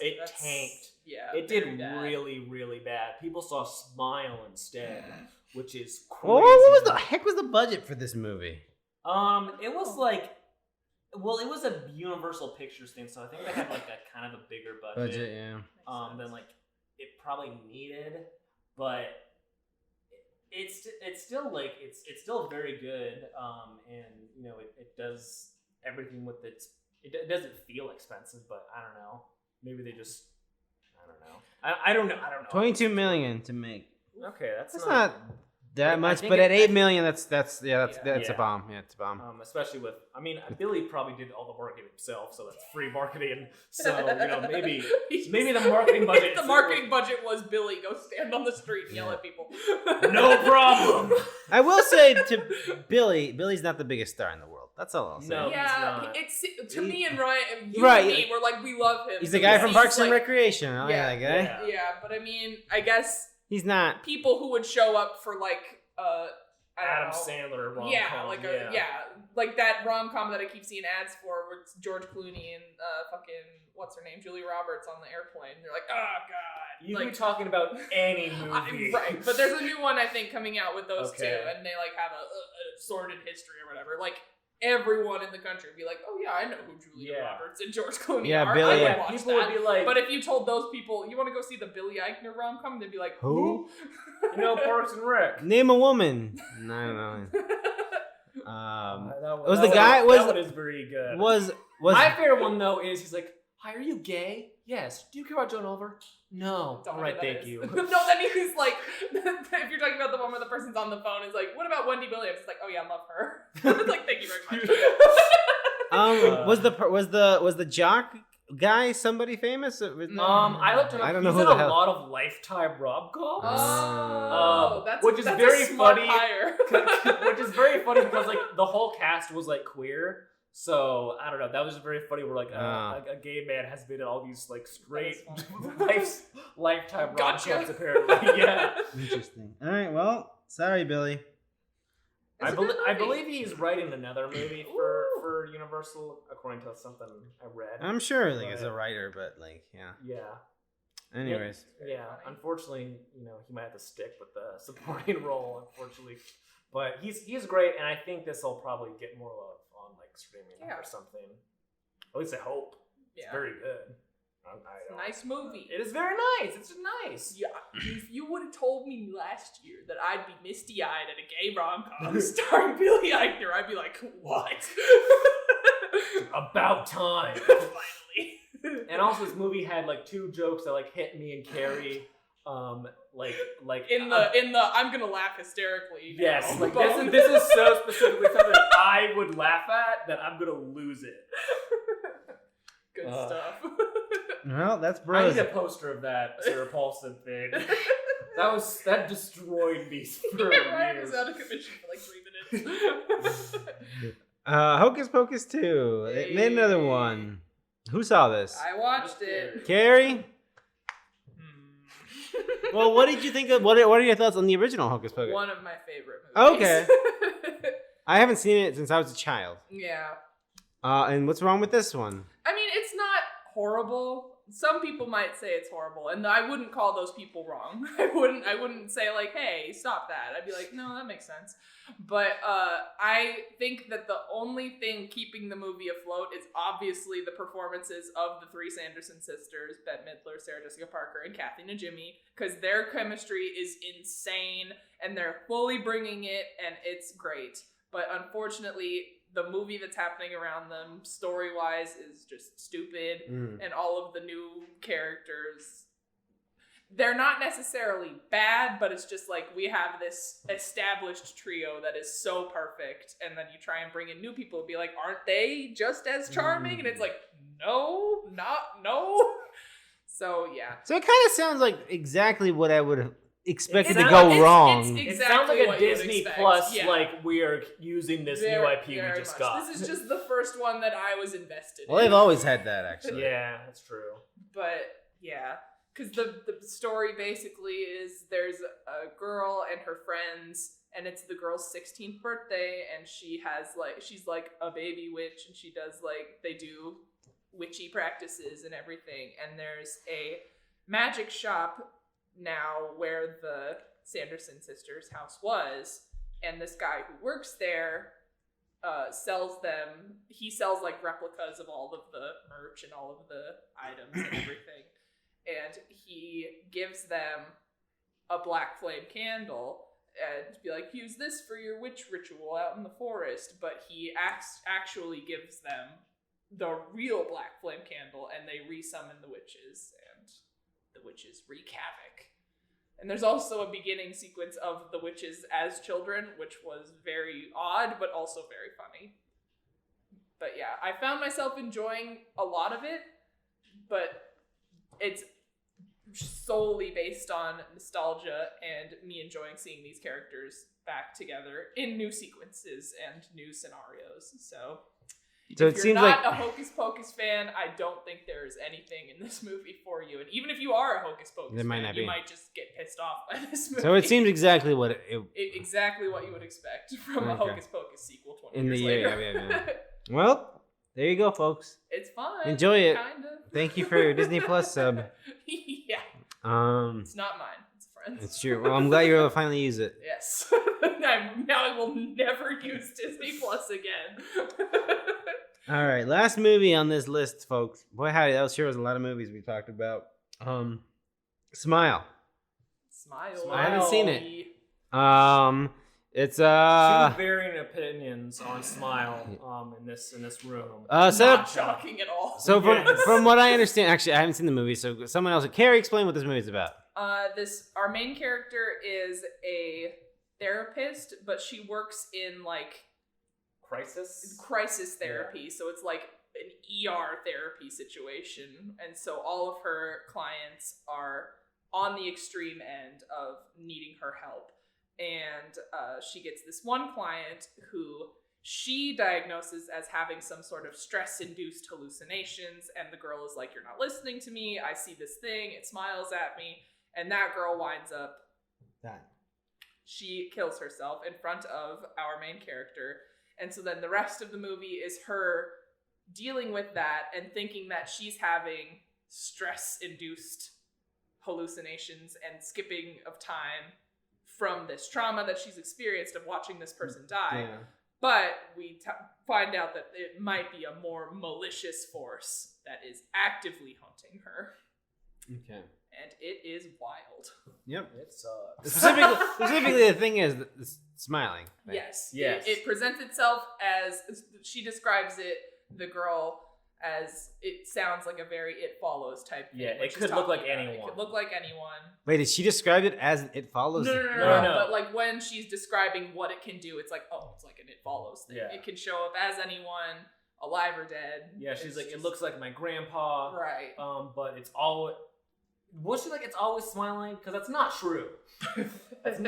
Yeah, it did really, really bad. People saw Smile instead, which is crazy. Well, what the heck was the budget for this movie? It was like. Well, it was a Universal Pictures thing, so I think they had like a kind of a bigger budget. Than like it probably needed, but it's still like it's still very good. And you know it does everything with its. It doesn't feel expensive, but I don't know. Maybe they just I don't know. I don't know. 22 million to make. Okay, that's not that much, but at 8 million, that's a bomb. Yeah, it's a bomb. Especially with, I mean, Billy probably did all the marketing himself, so that's free marketing. So you know, maybe the marketing budget. The marketing budget was Billy go stand on the street and yell at people. No problem. I will say to Billy's not the biggest star in the world. That's all I'll say. No, it's to me and Ryan, right. And me, we're like we love him. He's the guy from Parks and Recreation. Oh yeah, that guy. Yeah, but I mean, I guess. He's not people who would show up for like Adam Sandler rom-com. Like that rom-com that I keep seeing ads for, where it's George Clooney and fucking what's her name, Julia Roberts on the airplane. They're like, oh god, you could be talking about any movie, right? But there's a new one I think coming out with those two, and they like have a sordid history or whatever. Like everyone in the country would be like, oh yeah, I know who Julia Roberts and George Clooney are. Billy, I would watch people that. Would be like, but if you told those people, you want to go see the Billy Eichner rom-com, they'd be like, who? You know, Parks and Rec. Name a woman. No. That one is very good. Was my favorite one though is he's like, hi, are you gay? Yes. Do you care about Joan Oliver? No. All right, thank you. No, then he's like, if you're talking about the one where the person's on the phone, is like, what about Wendy Williams? It's like, oh yeah, I love her. It's like, thank you very much. Was the jock guy somebody famous? I looked it up. I don't know he's who in the a hell. lot of Lifetime rom-coms. That's which is very funny. Hire. Which is very funny because like the whole cast was like queer. So I don't know. That was just very funny. Where like a gay man has been in all these like straight lifetime rom-coms apparently. Yeah. Interesting. All right. Well, sorry, Billy. I believe he's writing another movie for Universal, according to something I read. I'm sure like as a writer, but like Yeah. Anyways. Yeah. Unfortunately, you know, he might have to stick with the supporting role. Unfortunately, but he's great, and I think this will probably get more love on like streaming or something. At least I hope. It's very good. It's a nice movie. It is very nice. It's nice. Yeah. If you would have told me last year that I'd be misty-eyed at a gay rom-com starring Billy Eichner, I'd be like, what? About time. Finally. And also, this movie had like two jokes that like hit me and Carrie. Like in the I'm gonna laugh hysterically. Yes, like this is so specifically something I would laugh at that I'm gonna lose it. Good stuff. Well, that's I bros. need a poster of that Sarah Paulson thing. That destroyed me for Ryan years. was out of commission for like 3 minutes. Hocus Pocus 2. They made another one. Who saw this? I watched it. Carrie? Well, what did you think of? What are your thoughts on the original Hocus Pocus? One of my favorite movies. Okay. I haven't seen it since I was a child. Yeah. And what's wrong with this one? I mean, it's not horrible. Some people might say it's horrible, and I wouldn't call those people wrong. I wouldn't say like, hey, stop that. I'd be like, no, that makes sense. But I think that the only thing keeping the movie afloat is obviously the performances of the three Sanderson sisters, Bette Midler, Sarah Jessica Parker, and Kathy Najimy, because their chemistry is insane, and they're fully bringing it, and it's great. But unfortunately, the movie that's happening around them, story-wise, is just stupid, and all of the new characters, they're not necessarily bad, but it's just like we have this established trio that is so perfect, and then you try and bring in new people and be like, aren't they just as charming? And it's like, no. So yeah. So it kind of sounds like exactly what I would have expected to It's- go wrong. It's It sounds exactly like a what you would Disney expect. Plus, Yeah. like we are using this new IP we Very just much. got. This is just the first one that I was invested Well, in. they've always had that, actually. Yeah, that's true. But yeah, because the story basically is there's a girl and her friends, and it's the girl's 16th birthday, and she's like a baby witch, and they do witchy practices and everything. And there's a magic shop now where the Sanderson sisters' house was, and this guy who works there sells like replicas of all of the merch and all of the items and everything. And he gives them a black flame candle and be like, use this for your witch ritual out in the forest. But he actually gives them the real black flame candle, and they resummon the witches, and the witches wreak havoc. And there's also a beginning sequence of the witches as children, which was very odd, but also very funny. But yeah, I found myself enjoying a lot of it, but it's solely based on nostalgia and me enjoying seeing these characters back together in new sequences and new scenarios. So So if it you're seems not like a Hocus Pocus fan, I don't think there's anything in this movie for you. And even if you are a Hocus Pocus There might fan, not you be. might just get pissed off by this movie. so. It seems exactly what exactly what you would expect from a Okay. Hocus Pocus sequel 20 In the years year, later. yeah. Well, there you go, folks. It's fun. Enjoy it. Kind of. Thank you for your Disney Plus sub. Yeah. It's It's not mine. It's a friend's. true. Well, I'm glad you're able to finally use it. Yes. Now I will never use Disney Plus again. All right, last movie on this list, folks. Boy, howdy, that sure was a lot of movies we talked about. Smile. Smile. I haven't seen it. It's Two varying opinions on Smile in this room. Not so shocking at all. Yes. from what I understand, actually, I haven't seen the movie. So someone else, Carrie, explain what this movie is about. Our main character is a therapist, but she works in like crisis therapy. So it's like an ER therapy situation, and so all of her clients are on the extreme end of needing her help. And she gets this one client who she diagnoses as having some sort of stress-induced hallucinations, and the girl is like, you're not listening to me, I see this thing, it smiles at me, and that girl winds up dying. She kills herself in front of our main character. And so then the rest of the movie is her dealing with that and thinking that she's having stress-induced hallucinations and skipping of time from this trauma that she's experienced of watching this person die. Yeah. But we find out that it might be a more malicious force that is actively haunting her. Okay. And it is wild. Yep. It sucks. Specifically, the thing is the smiling. Thing. Yes. Yes. It presents itself as, she describes it, the girl, as it sounds like a very It Follows type thing. Yeah, when it she's could look talking like about it. anyone. It could look like anyone. Wait, did she describe it as It Follows? No. But like when she's describing what it can do, it's like, oh, it's like an It Follows thing. Yeah. It can show up as anyone, alive or dead. Yeah, she's It's like, just- it looks like my grandpa. Right. But it's all. Was she like, it's always smiling? Because that's not true. That's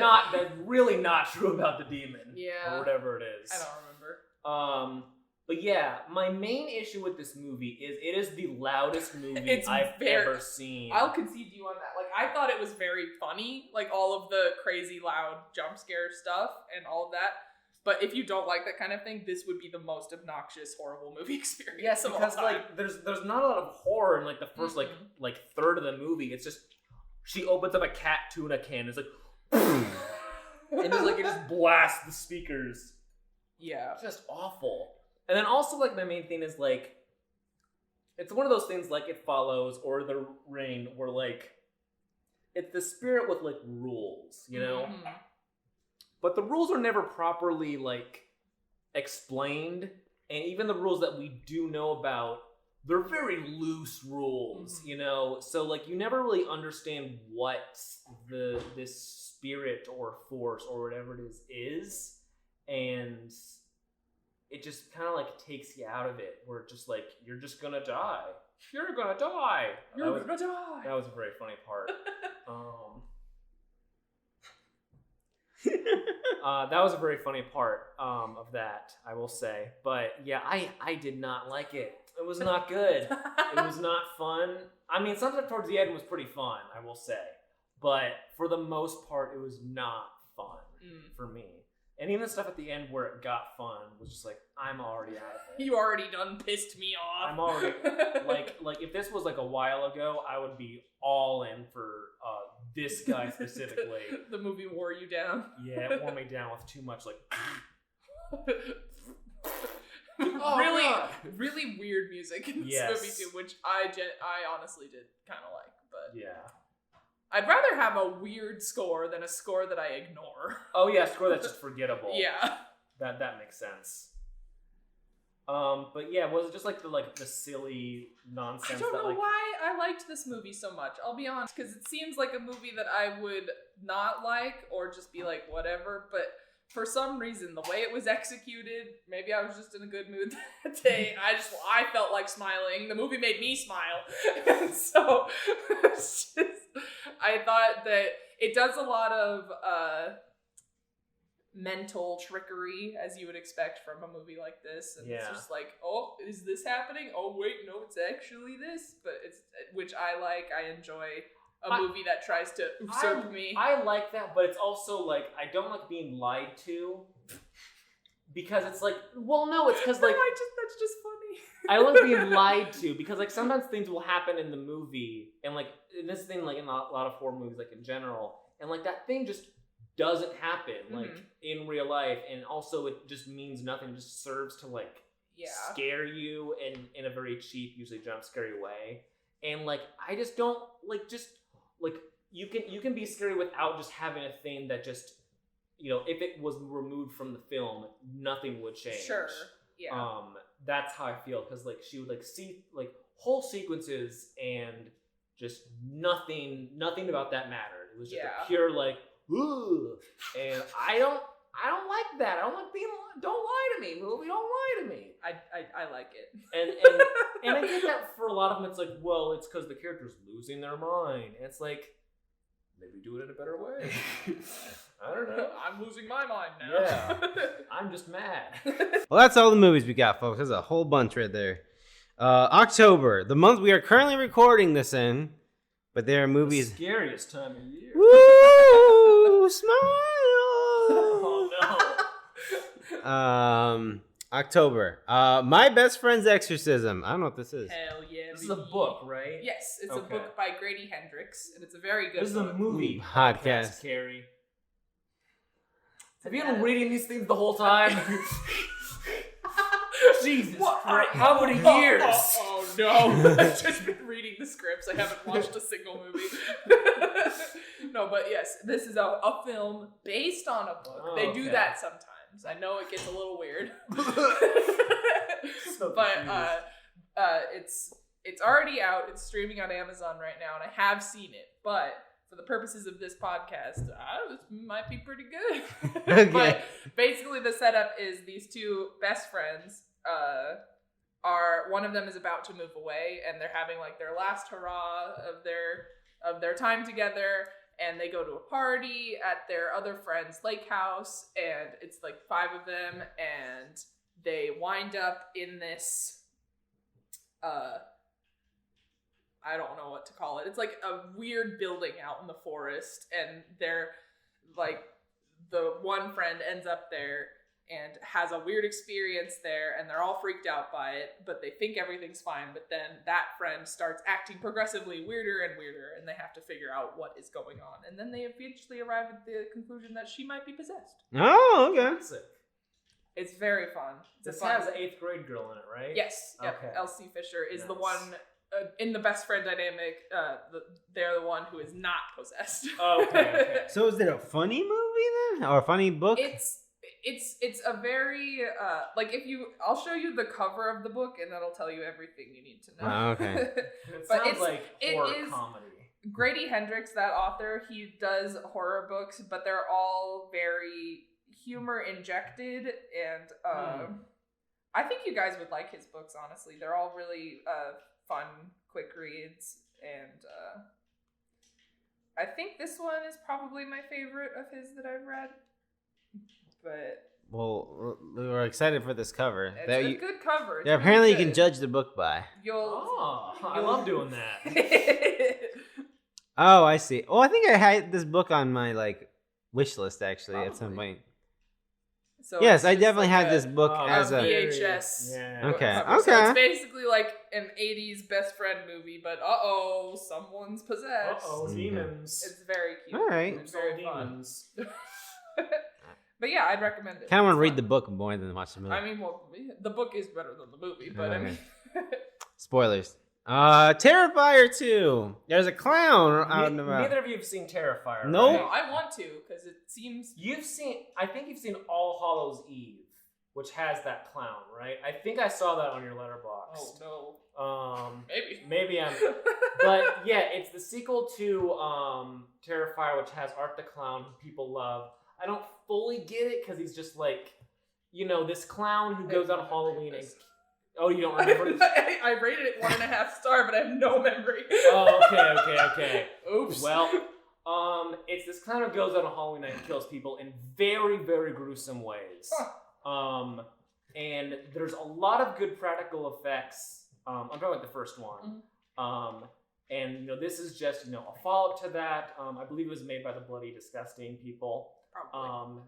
really not true about the demon. Yeah. Or whatever it is. I don't remember. But yeah, my main issue with this movie is it is the loudest movie It's I've very- ever seen. I'll concede to you on that. Like, I thought it was very funny, like all of the crazy loud jump scare stuff and all of that. But if you don't like that kind of thing, this would be the most obnoxious, horrible movie experience Yes, of all because time. like there's not a lot of horror in like the first like third of the movie. It's just she opens up a cat tuna can. It's like, and it's like it just blasts the speakers. Yeah. It's just awful. And then also like my main thing is like, it's one of those things like It Follows or The Rain, where like it's the spirit with like rules, you know. Mhm. But the rules are never properly, like, explained. And even the rules that we do know about they're very loose rules, you know? So, like, you never really understand what this spirit or force or whatever it is, and it just kind of, like, takes you out of it, where it's just, like, you're just gonna die. You're gonna die. You're gonna die. That was a very funny part. That was a very funny part of that, I will say. But yeah, I did not like it. It was not good. It was not fun. I mean, sometimes towards the end was pretty fun, I will say. But for the most part, it was not fun for me. And even the stuff at the end where it got fun was just like, I'm already out of it. You already done pissed me off. I'm already, like if this was like a while ago, I would be all in for this guy specifically. The movie wore you down. Yeah, it wore me down with too much like... really weird music in this movie too, which I honestly did kind of like, but yeah. I'd rather have a weird score than a score that I ignore. Oh yeah, a score that's just forgettable. Yeah. That makes sense. But yeah, was it just like the silly nonsense? I don't know why I liked this movie so much. I'll be honest, because it seems like a movie that I would not like or just be like whatever. But for some reason, the way it was executed, maybe I was just in a good mood that day. I felt like smiling. The movie made me smile, and so I thought that it does a lot of mental trickery, as you would expect from a movie like this, and it's just like, oh, is this happening? Oh wait, no, it's actually this. But it's, which I like. I enjoy a movie that tries to usurp me. I like that, but it's also like, I don't like being lied to, because it's like, well, no, it's because like that's just funny. I don't like being lied to, because like sometimes things will happen in the movie, and like in this thing, like in a lot of horror movies, like in general, and like that thing just doesn't happen like in real life, and also it just means nothing. It just serves to like scare you in a very cheap, usually jump scary way. And like I just don't like, just like you can be scary without just having a thing that just, you know, if it was removed from the film, nothing would change. Sure. Yeah. That's how I feel, because like she would like see like whole sequences and just nothing about that mattered. It was just a pure like, ooh, and I don't like that. I don't like being. Don't lie to me, movie. Don't lie to me. I like it. And I get that for a lot of them. It's like, well, it's because the character's losing their mind. And it's like, maybe do it in a better way. I don't know. I'm losing my mind now. Yeah, I'm just mad. Well, that's all the movies we got, folks. There's a whole bunch right there. October, the month we are currently recording this in, but there are movies. The scariest time of year. Woo! Smile. Oh no. October. My Best Friend's Exorcism. I don't know what this is. Hell yeah. This is a book, right? Yes, it's a book by Grady Hendrix, and it's a very good book. This is a movie podcast. Carrie. Have you been reading these things the whole time? Jesus Christ. How many years? Oh no. I've just been reading the scripts. I haven't watched a single movie. No, but yes, this is a film based on a book. They do that sometimes. I know it gets a little weird. But it's already out. It's streaming on Amazon right now, and I have seen it. But for the purposes of this podcast, this might be pretty good. Okay. But basically the setup is these two best friends are, one of them is about to move away, and they're having like their last hurrah of their time together, and they go to a party at their other friend's lake house, and it's like 5 of them, and they wind up in this I don't know what to call it. It's like a weird building out in the forest, and they're like, the one friend ends up there and has a weird experience there, and they're all freaked out by it, but they think everything's fine. But then that friend starts acting progressively weirder and weirder, and they have to figure out what is going on. And then they eventually arrive at the conclusion that she might be possessed. Oh, okay. It's very fun. This has an 8th grade girl in it, right? Yes. Yep. Okay. Elsie Fisher is the one in the best friend dynamic. They're the one who is not possessed. Okay. So is it a funny movie then, or a funny book? It's a very I'll show you the cover of the book and that'll tell you everything you need to know. Oh, okay. It sounds like horror comedy. Grady Hendrix, that author, he does horror books, but they're all very humor injected, and I think you guys would like his books, honestly. They're all really fun, quick reads, and I think this one is probably my favorite of his that I've read. But well, we're excited for this cover. It's a good cover. Yeah, apparently you can judge the book by. I love doing that. Oh, I see. Oh, I think I had this book on my wish list actually at some point. So yes, I definitely had this book as a VHS. Yeah. Okay. So it's basically like an 80s best friend movie, but someone's possessed. Demons. It's very cute. All right. It's very demons. But yeah, I'd recommend it. Kind of want to read the book more than watch the movie. I mean, well, the book is better than the movie, but I mean... Spoilers. Terrifier 2. There's a clown out and about. Neither of you have seen Terrifier. No. Right? No, I want to, because it seems... I think you've seen All Hallows Eve, which has that clown, right? I think I saw that on your letterbox. Oh, no. Maybe I'm... But yeah, it's the sequel to Terrifier, which has Art the Clown, who people love. I don't fully get it, because he's just this clown who goes on Halloween and... Oh, you don't remember? I rated it 1.5 star, but I have no memory. Oh, okay. Oops. Well, it's this clown who goes out on Halloween night and kills people in very, very gruesome ways. And there's a lot of good practical effects. I'm talking about the first one. And this is just a follow-up to that. I believe it was made by the Bloody Disgusting people. Probably.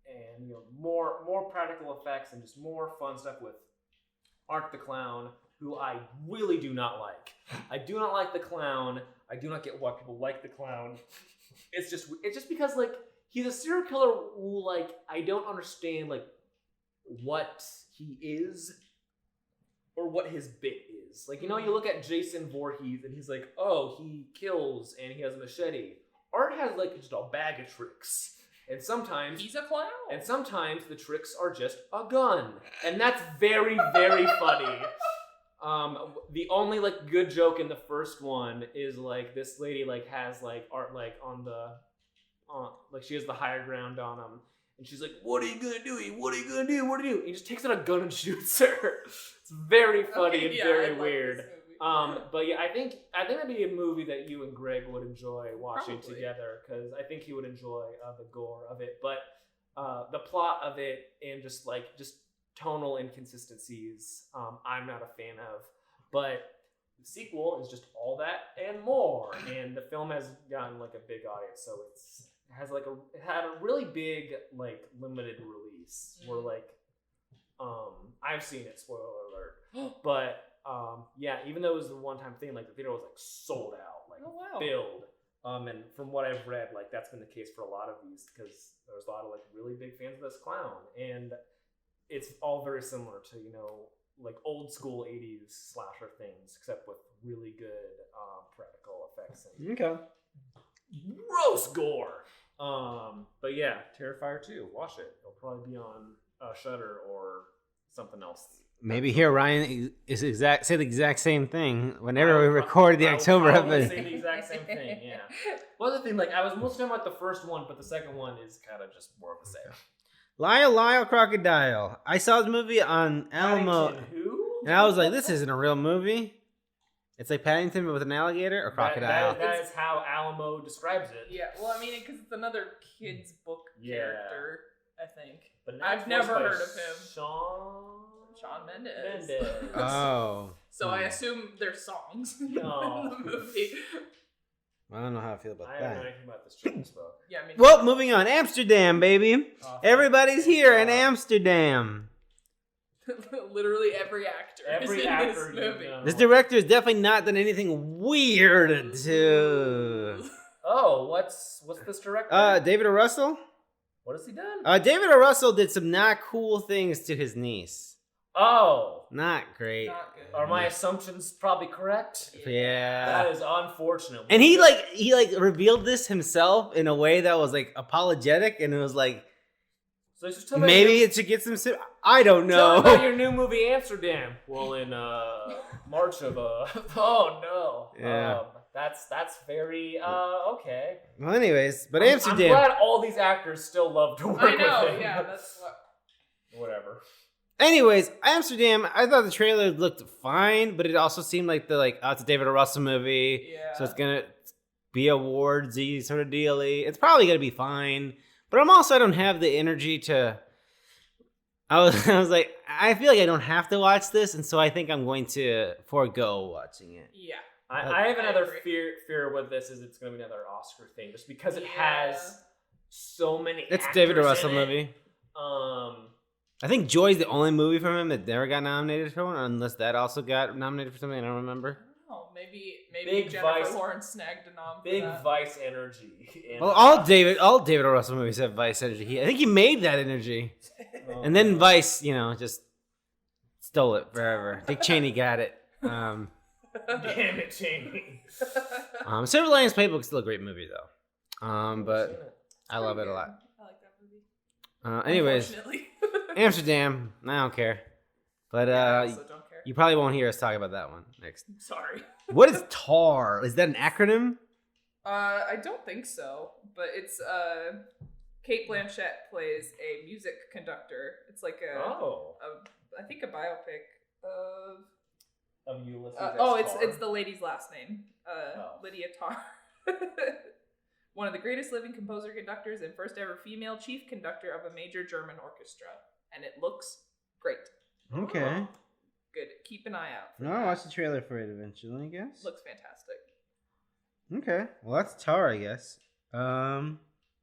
And more practical effects and just more fun stuff with Art the Clown, who I really do not like. I do not like the clown. I do not get why people like the clown. It's just because he's a serial killer who I don't understand what he is or what his bit is. You look at Jason Voorhees and he's he kills and he has a machete. Art has just a bag of tricks. And sometimes he's a clown. And sometimes the tricks are just a gun. And that's very, very funny. The only good joke in the first one is this lady has Art on the she has the higher ground on him. And she's what are you gonna do? What are you gonna do? What do you do? And he just takes out a gun and shoots her. It's very funny and very weird. But yeah, I think that'd be a movie that you and Greg would enjoy watching together, because I think you would enjoy the gore of it. But the plot of it and just tonal inconsistencies, I'm not a fan of. But the sequel is just all that and more. And the film has gotten a big audience, so it had a really big limited release. Where I've seen it, spoiler alert, but. Yeah, even though it was the one-time thing, the theater was sold out, filled. And from what I've read, that's been the case for a lot of these, because there's a lot of really big fans of this clown, and it's all very similar to old school 80s slasher things, except with really good practical effects and gross gore. But yeah, Terrifier 2, watch it. It'll probably be on Shudder or something else. Maybe here Ryan say the exact same thing whenever we recorded the October episode. Say the exact same thing, yeah. Well, the thing, I was mostly talking about the first one, but the second one is kind of just more of the same. Lyle Crocodile. I saw this movie on Alamo, and I was this isn't a real movie. It's Paddington but with an alligator or crocodile. That is how Alamo describes it. Yeah, well, I mean, because it's another kid's book character, I think. But I've never heard of him. Shawn Mendes. Oh. So I assume there's songs in the movie. I don't know how I feel about that. I don't know anything about this children's book. Yeah, I mean, well, moving on. Amsterdam, baby. Everybody's here in Amsterdam. Literally every actor is in this movie. This director has definitely not done anything weird to... Oh, what's this director? David O. Russell. What has he done? David O. Russell did some not cool things to his niece. Oh. Not great. Not good. Are my assumptions probably correct? Yeah. That is unfortunate. And he revealed this himself in a way that was apologetic, and it was So just tell maybe it should get some. I don't know. Tell me about your new movie Amsterdam. Well, in March of oh no. Yeah. That's very okay. Well, anyways, but I'm Amsterdam. glad all these actors still love to work with him. I know. Yeah, that's what. Whatever. Anyways, Amsterdam. I thought the trailer looked fine, but it also seemed like it's a David O. Russell movie, Yeah. so it's gonna be awardsy sort of dealy. It's probably gonna be fine, but I don't have the energy to. I was like, I feel like I don't have to watch this, and so I think I'm going to forego watching it. Yeah. I have another fear with this is it's going to be another Oscar thing, just because it has so many. It's David O. Russell in it. movie. I think Joy's the only movie from him that never got nominated for one, unless that also got nominated for something. I don't remember. Oh, maybe Big Jennifer Vice, Lawrence snagged a nom for Big that. Vice energy. Well, all David O. Russell movies have Vice energy. I think he made that energy, and then Vice, just stole it forever. Dick Cheney got it. Damn it, Cheney. Silver Linings Playbook is still a great movie though. But I love it a lot. I like that movie. Anyways, Unfortunately. Amsterdam. I don't care. But I also don't care. you probably won't hear us talk about that one next. Sorry. What is TAR? Is that an acronym? I don't think so, but it's Kate Blanchett plays a music conductor. It's like I think a biopic of Ulysses. it's the lady's last name. Lydia Tarr. One of the greatest living composer-conductors and first ever female chief conductor of a major German orchestra. And it looks great. Okay. Oh, good. Keep an eye out. No, I'll watch the trailer for it eventually, I guess. Looks fantastic. Okay. Well, that's TAR, I guess.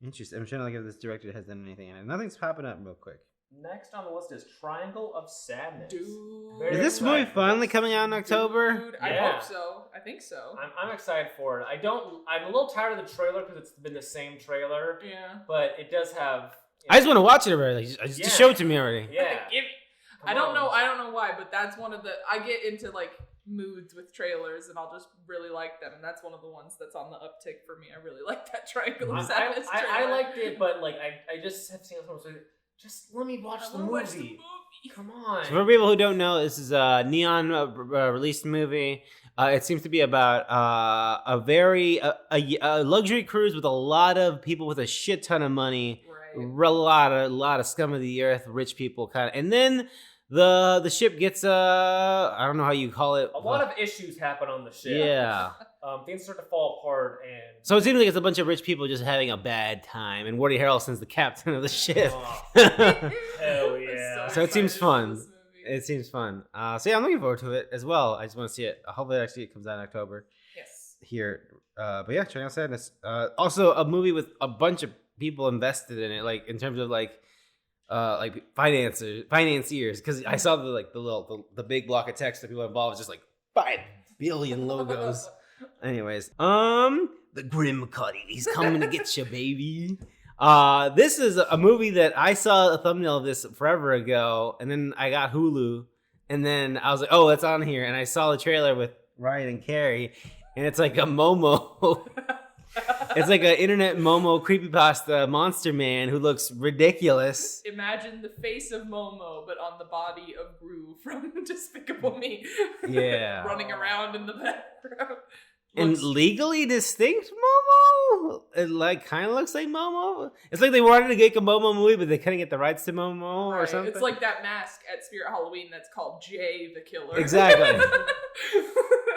Interesting. I'm trying to look if this director has done anything in it. Nothing's popping up real quick. Next on the list is Triangle of Sadness. Dude. Is this movie finally coming out in October? Dude, I hope so. I think so. I'm excited for it. I'm a little tired of the trailer because it's been the same trailer. Yeah. But it does have. I just want to watch it already. Just show it to me already. Yeah. I don't know why, but that's one of the. I get into like moods with trailers, and I'll just really like them, and that's one of the ones that's on the uptick for me. I really like that Triangle of Sadness trailer. I liked it, but like I just have seen someone say, just let me watch the movie. Watch the movie. Come on. So for people who don't know, this is a Neon released movie. It seems to be about a very luxury cruise with a lot of people with a shit ton of money. Right. A lot of scum of the earth, rich people kind of, and then the ship gets I don't know how you call it. A lot of issues happen on the ship. Yeah. Things start to fall apart, and so it seems like it's a bunch of rich people just having a bad time, and Woody Harrelson's the captain of the ship. Oh, hell yeah! So it seems fun. It seems fun. So yeah, I'm looking forward to it as well. I just want to see it. Hopefully, actually, it comes out in October. Yes. Here. But yeah, Triangle of Sadness. Also, a movie with a bunch of people invested in it, like in terms of like financiers. Because I saw the big block of text that people involved, just like 5 billion logos. Anyways, the Grim Cuddy's coming to get you, baby. This is a movie that I saw a thumbnail of this forever ago, and then I got Hulu, and then I was like, oh, it's on here, and I saw the trailer with Ryan and Carrie, and it's like a Momo. It's like an internet Momo creepypasta monster man who looks ridiculous. Imagine the face of Momo, but on the body of Gru from Despicable Me. Yeah. Running around in the background. And legally distinct Momo? It like kind of looks like Momo. It's like they wanted to make a Momo movie, but they couldn't get the rights to Momo or something. It's like that mask at Spirit Halloween that's called Jay the Killer. Exactly.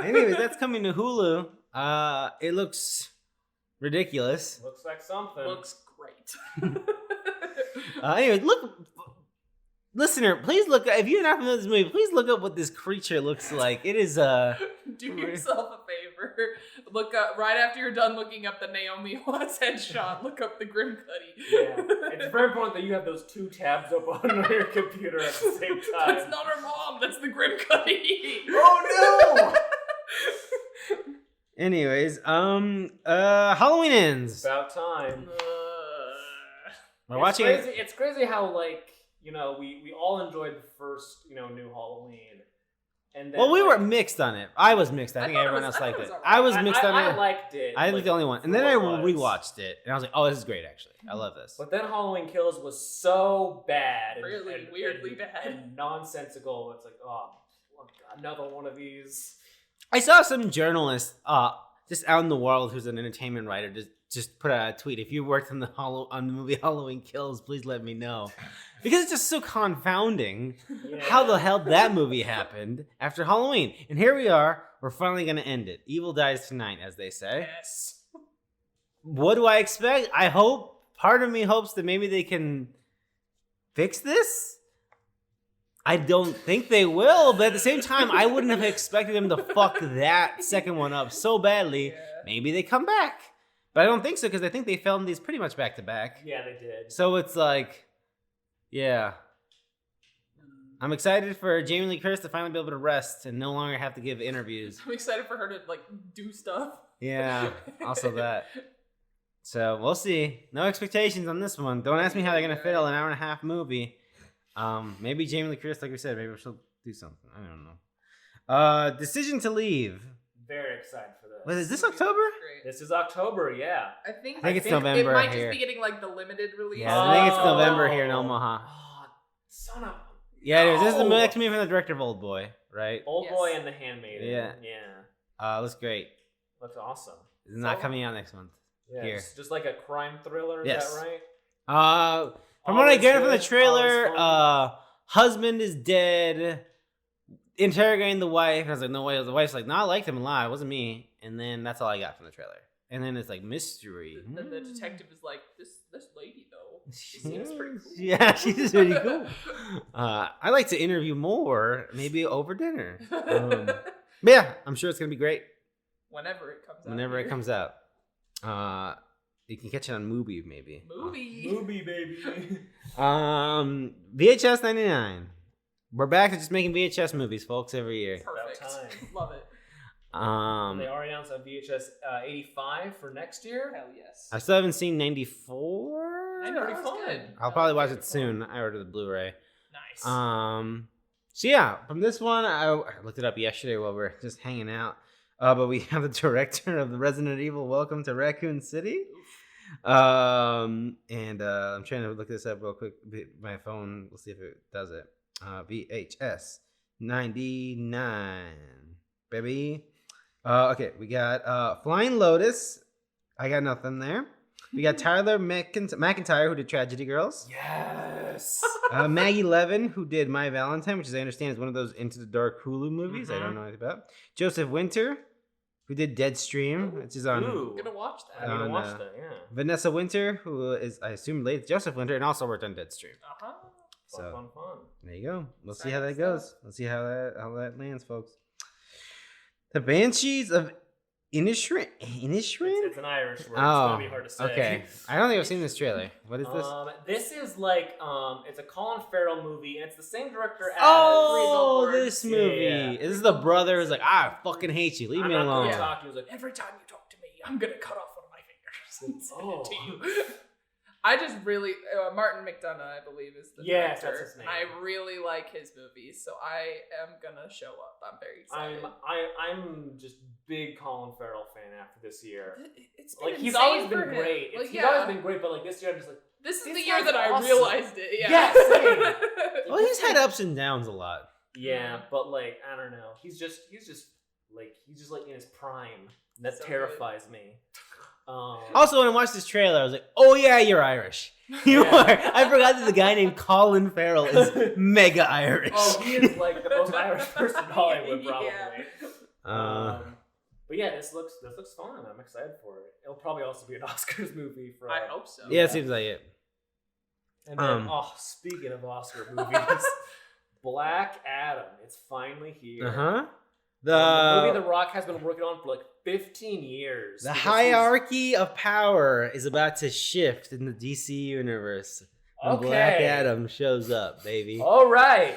Anyways, that's coming to Hulu. It looks ridiculous. Looks like something. Looks great. Anyway, listener, please look. If you're not familiar with this movie, please look up what this creature looks like. It is Do yourself a favor. Look up right after you're done looking up the Naomi Watts headshot. Look up the Grim Cuddy. Yeah, it's very important that you have those 2 tabs up on your computer at the same time. That's not her mom. That's the Grim Cuddy. Oh no! Anyways, Halloween ends. About time. We're watching. It's crazy how we all enjoyed the first new Halloween, And then, well, we were mixed on it. I was mixed. I think everyone else liked it. I was mixed on it. I liked it. I was the only one. And then I rewatched it, and I was like, "Oh, this is great! Actually, I love this." But then Halloween Kills was so bad, really weirdly bad, and nonsensical. It's like, oh, another one of these. I saw some journalist, just out in the world, who's an entertainment writer, just put out a tweet. If you worked on the movie Halloween Kills, please let me know. Because it's just so confounding how the hell that movie happened after Halloween. And here we are. We're finally going to end it. Evil dies tonight, as they say. Yes. What do I expect? I hope, part of me hopes that maybe they can fix this. I don't think they will, but at the same time, I wouldn't have expected them to fuck that second one up so badly. Yeah. Maybe they come back. But I don't think so, because I think they filmed these pretty much back to back. Yeah, they did. So it's like... Yeah. I'm excited for Jamie Lee Curtis to finally be able to rest and no longer have to give interviews. I'm excited for her to, like, do stuff. Yeah, also that. So, we'll see. No expectations on this one. Don't ask me how they're going to fill an hour-and-a-half movie. Maybe Jamie Lee Curtis, like we said, maybe she'll do something. I don't know. Decision to Leave. Very excited for this. Wait, is this October? This is October, yeah. I think it's November. It might here. just be getting like the limited release. Yeah, I think it's November here in Omaha. Oh, son of. Yeah, it is. This is the next movie from the director of Old Boy, right? Old Boy and The Handmaiden. Yeah. Looks great. Looks awesome. It's not coming out next month. Yeah, here. It's just like a crime thriller. Is yes. that right? From what I get from the trailer, husband is dead. Interrogating the wife. I was like, no way. The wife's like, no, I liked him a lot. It wasn't me. And then that's all I got from the trailer. And then it's like mystery. Then the detective is like, this lady though, she seems pretty cool. Yeah, she's pretty cool. I like to interview more, maybe over dinner. But yeah, I'm sure it's gonna be great. Whenever it comes out. Whenever it comes out. You can catch it on Mubi, maybe. Mubi, baby. VHS 99. We're back to just making VHS movies, folks, every year. Perfect. Love it. They already announced on VHS 85 for next year. Hell yes. I still haven't seen 94. Pretty fun. I'll probably watch it soon. I ordered the Blu-ray. Nice. So yeah, from this one, I looked it up yesterday while we were just hanging out. But we have the director of the Resident Evil Welcome to Raccoon City. I'm trying to look this up real quick. My phone, we'll see if it does it. VHS 99, baby. Okay, we got Flying Lotus. I got nothing there. We got Tyler McIntyre, who did Tragedy Girls. Yes. Maggie Levin, who did My Valentine, which, as I understand, is one of those Into the Dark Hulu movies. I don't know anything about. Joseph Winter, who did Deadstream, which is on. I'm gonna watch that. I'm gonna watch that. Yeah. Vanessa Winter, who is, I assume, related to Joseph Winter, and also worked on Deadstream. Fun. There you go. We'll see how that goes. Let's see how that lands, folks. The Banshees of Inisherin? It's an Irish word. It's gonna be hard to say. Okay. I don't think I've seen this trailer. What is this? This is like it's a Colin Farrell movie, and it's the same director as this movie. Yeah. This is the brother who's like, I fucking hate you. Leave me alone. He was like, every time you talk to me, I'm gonna cut off one of my fingers and send it to you. I just really Martin McDonagh, I believe, is the director. That's his name. I really like his movies, so I am gonna show up. I'm very excited. I'm just big Colin Farrell fan after this year. It's been he's always been great. He's always been great, but like this year, I'm just like, this is the year that I realized it. Yeah. Yes. Well, he's had ups and downs a lot. Yeah, but like I don't know. He's just like in his prime. That terrifies me. Also, when I watched this trailer, I was like, "Oh yeah, you're Irish. You are." I forgot that the guy named Colin Farrell is mega Irish. Oh, he is like the most Irish person in Hollywood, probably. But yeah, this looks fun. I'm excited for it. It'll probably also be an Oscars movie for. I hope so. Yeah, it seems like it. And then, speaking of Oscar movies, Black Adam. It's finally here. The movie The Rock has been working on for like 15 years. The hierarchy of power is about to shift in the DC universe. When Black Adam shows up, baby. All right.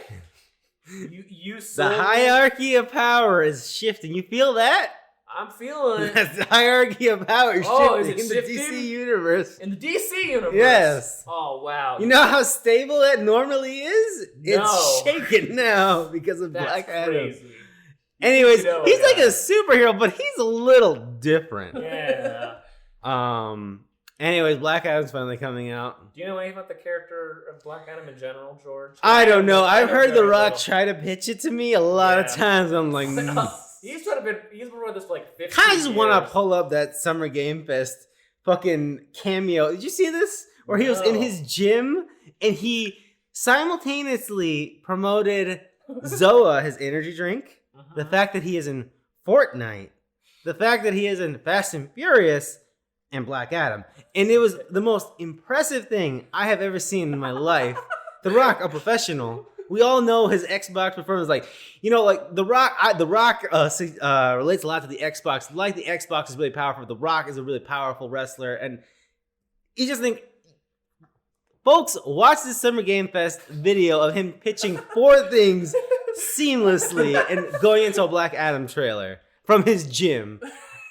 You the hierarchy of power is shifting. You feel that? I'm feeling it. The hierarchy of power is shifting in the DC universe. In the DC universe? Yes. Oh, wow. You know how stable that normally is? It's shaken now because of Black Adam. Anyways, he's like a superhero, but he's a little different. Yeah. Anyways, Black Adam's finally coming out. Do you know anything about the character of Black Adam in general, George? I don't know. I've heard The Rock try to pitch it to me a lot of times. I'm like, he's been with us for like 15 kind of just want to years. pull up that Summer Game Fest fucking cameo. Did you see this? Where he was in his gym and he simultaneously promoted Zoa, his energy drink, the fact that he is in Fortnite, the fact that he is in Fast and Furious, and Black Adam. And it was the most impressive thing I have ever seen in my life. The Rock, a professional. We all know his Xbox performance. Like, you know, like The Rock relates a lot to the Xbox. Like, the Xbox is really powerful. The Rock is a really powerful wrestler. And you just think, folks, watch this Summer Game Fest video of him pitching 4 things seamlessly and going into a Black Adam trailer from his gym.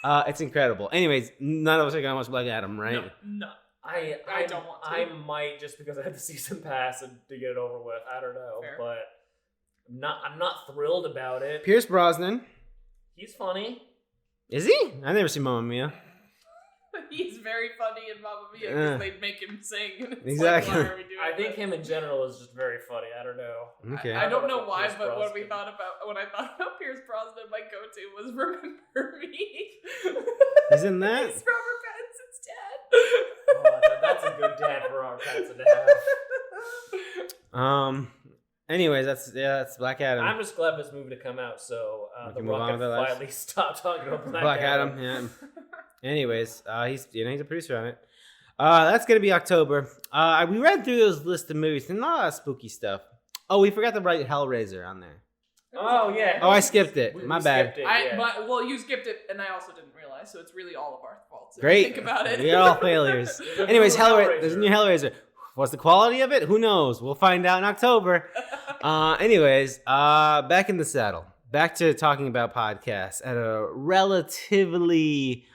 It's incredible. Anyways, none of us are gonna watch Black Adam, right? No. I don't want to. I might, just because I had the season pass and to get it over with. I don't know, Fair. but I'm not thrilled about it. Pierce Brosnan. He's funny. Is he? I've never seen Mamma Mia. He's very funny in Mamma Mia because they'd make him sing. And it's Exactly. Like, why are we doing I think this? him in general is just very funny. I don't know. Okay. I don't know why, Pierce but when Brosnan. I thought about Pierce Brosnan, my go-to was "Remember Me." He's in that? He's Robert Pattinson's dad. Oh, that's a good dad for Robert Pattinson to have. Anyways, that's Black Adam. I'm just glad for this movie to come out, so We the can move on Rock with can our lives. finally stop talking about Black Adam. Yeah. Anyways, he's a producer on it. That's gonna be October. We read through those list of movies and a lot of spooky stuff. Oh, we forgot to write Hellraiser on there. Oh yeah. Oh, I skipped it. My bad. Skipped it, Well, you skipped it, and I also didn't realize, so it's really all of our faults. If you Great. think about it. We're all failures. Anyways, Hellraiser. There's a new Hellraiser. What's the quality of it? Who knows? We'll find out in October. Anyways, back in the saddle. Back to talking about podcasts at a relatively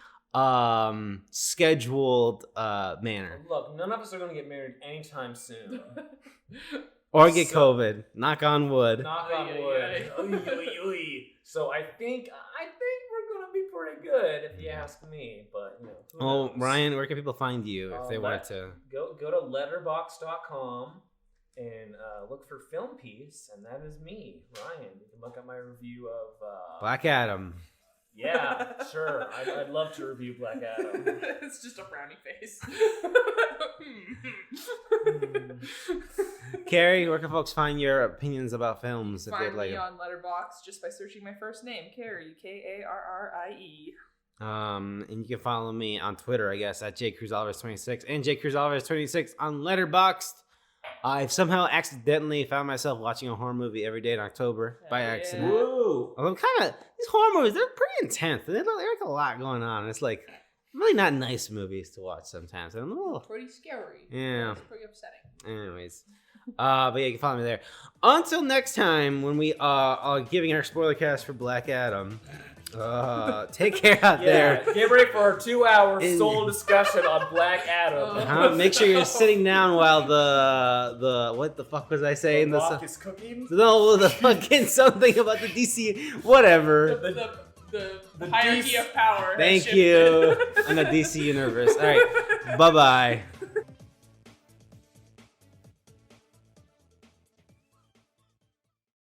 scheduled manner. Look, none of us are going to get married anytime soon. Or get COVID. Knock on wood. Knock on wood. Oy, oy, oy. So I think we're going to be pretty good if you ask me. But who knows? Ryan, where can people find you if they wanted to? Go to letterboxd.com and look for Film Piece, and that is me, Ryan. You can look at my review of Black Adam. Yeah, sure. I'd love to review Black Adam. It's just a brownie face. Carrie, where can folks find your opinions about films if they'd Find like me them? on Letterboxd just by searching my first name, Carrie, Karrie. And you can follow me on Twitter, I guess, at jcruzalvarez26 and jcruzalvarez26 on Letterboxd. I've somehow accidentally found myself watching a horror movie every day in October by accident. Woo! I'm these horror movies, they're pretty intense. There's like a lot going on. It's like really not nice movies to watch sometimes. I'm a little, Pretty scary. Yeah. It's pretty upsetting. anyways. But yeah, you can follow me there. Until next time, when we are giving our spoiler cast for Black Adam. Take care out there. Get ready for our 2-hour soul discussion on Black Adam. Make sure you're sitting down while the what the fuck was I saying? The Rock is cooking? No, the fucking something about the DC whatever. The hierarchy of power. Thank you. In the DC universe. All right. Bye-bye.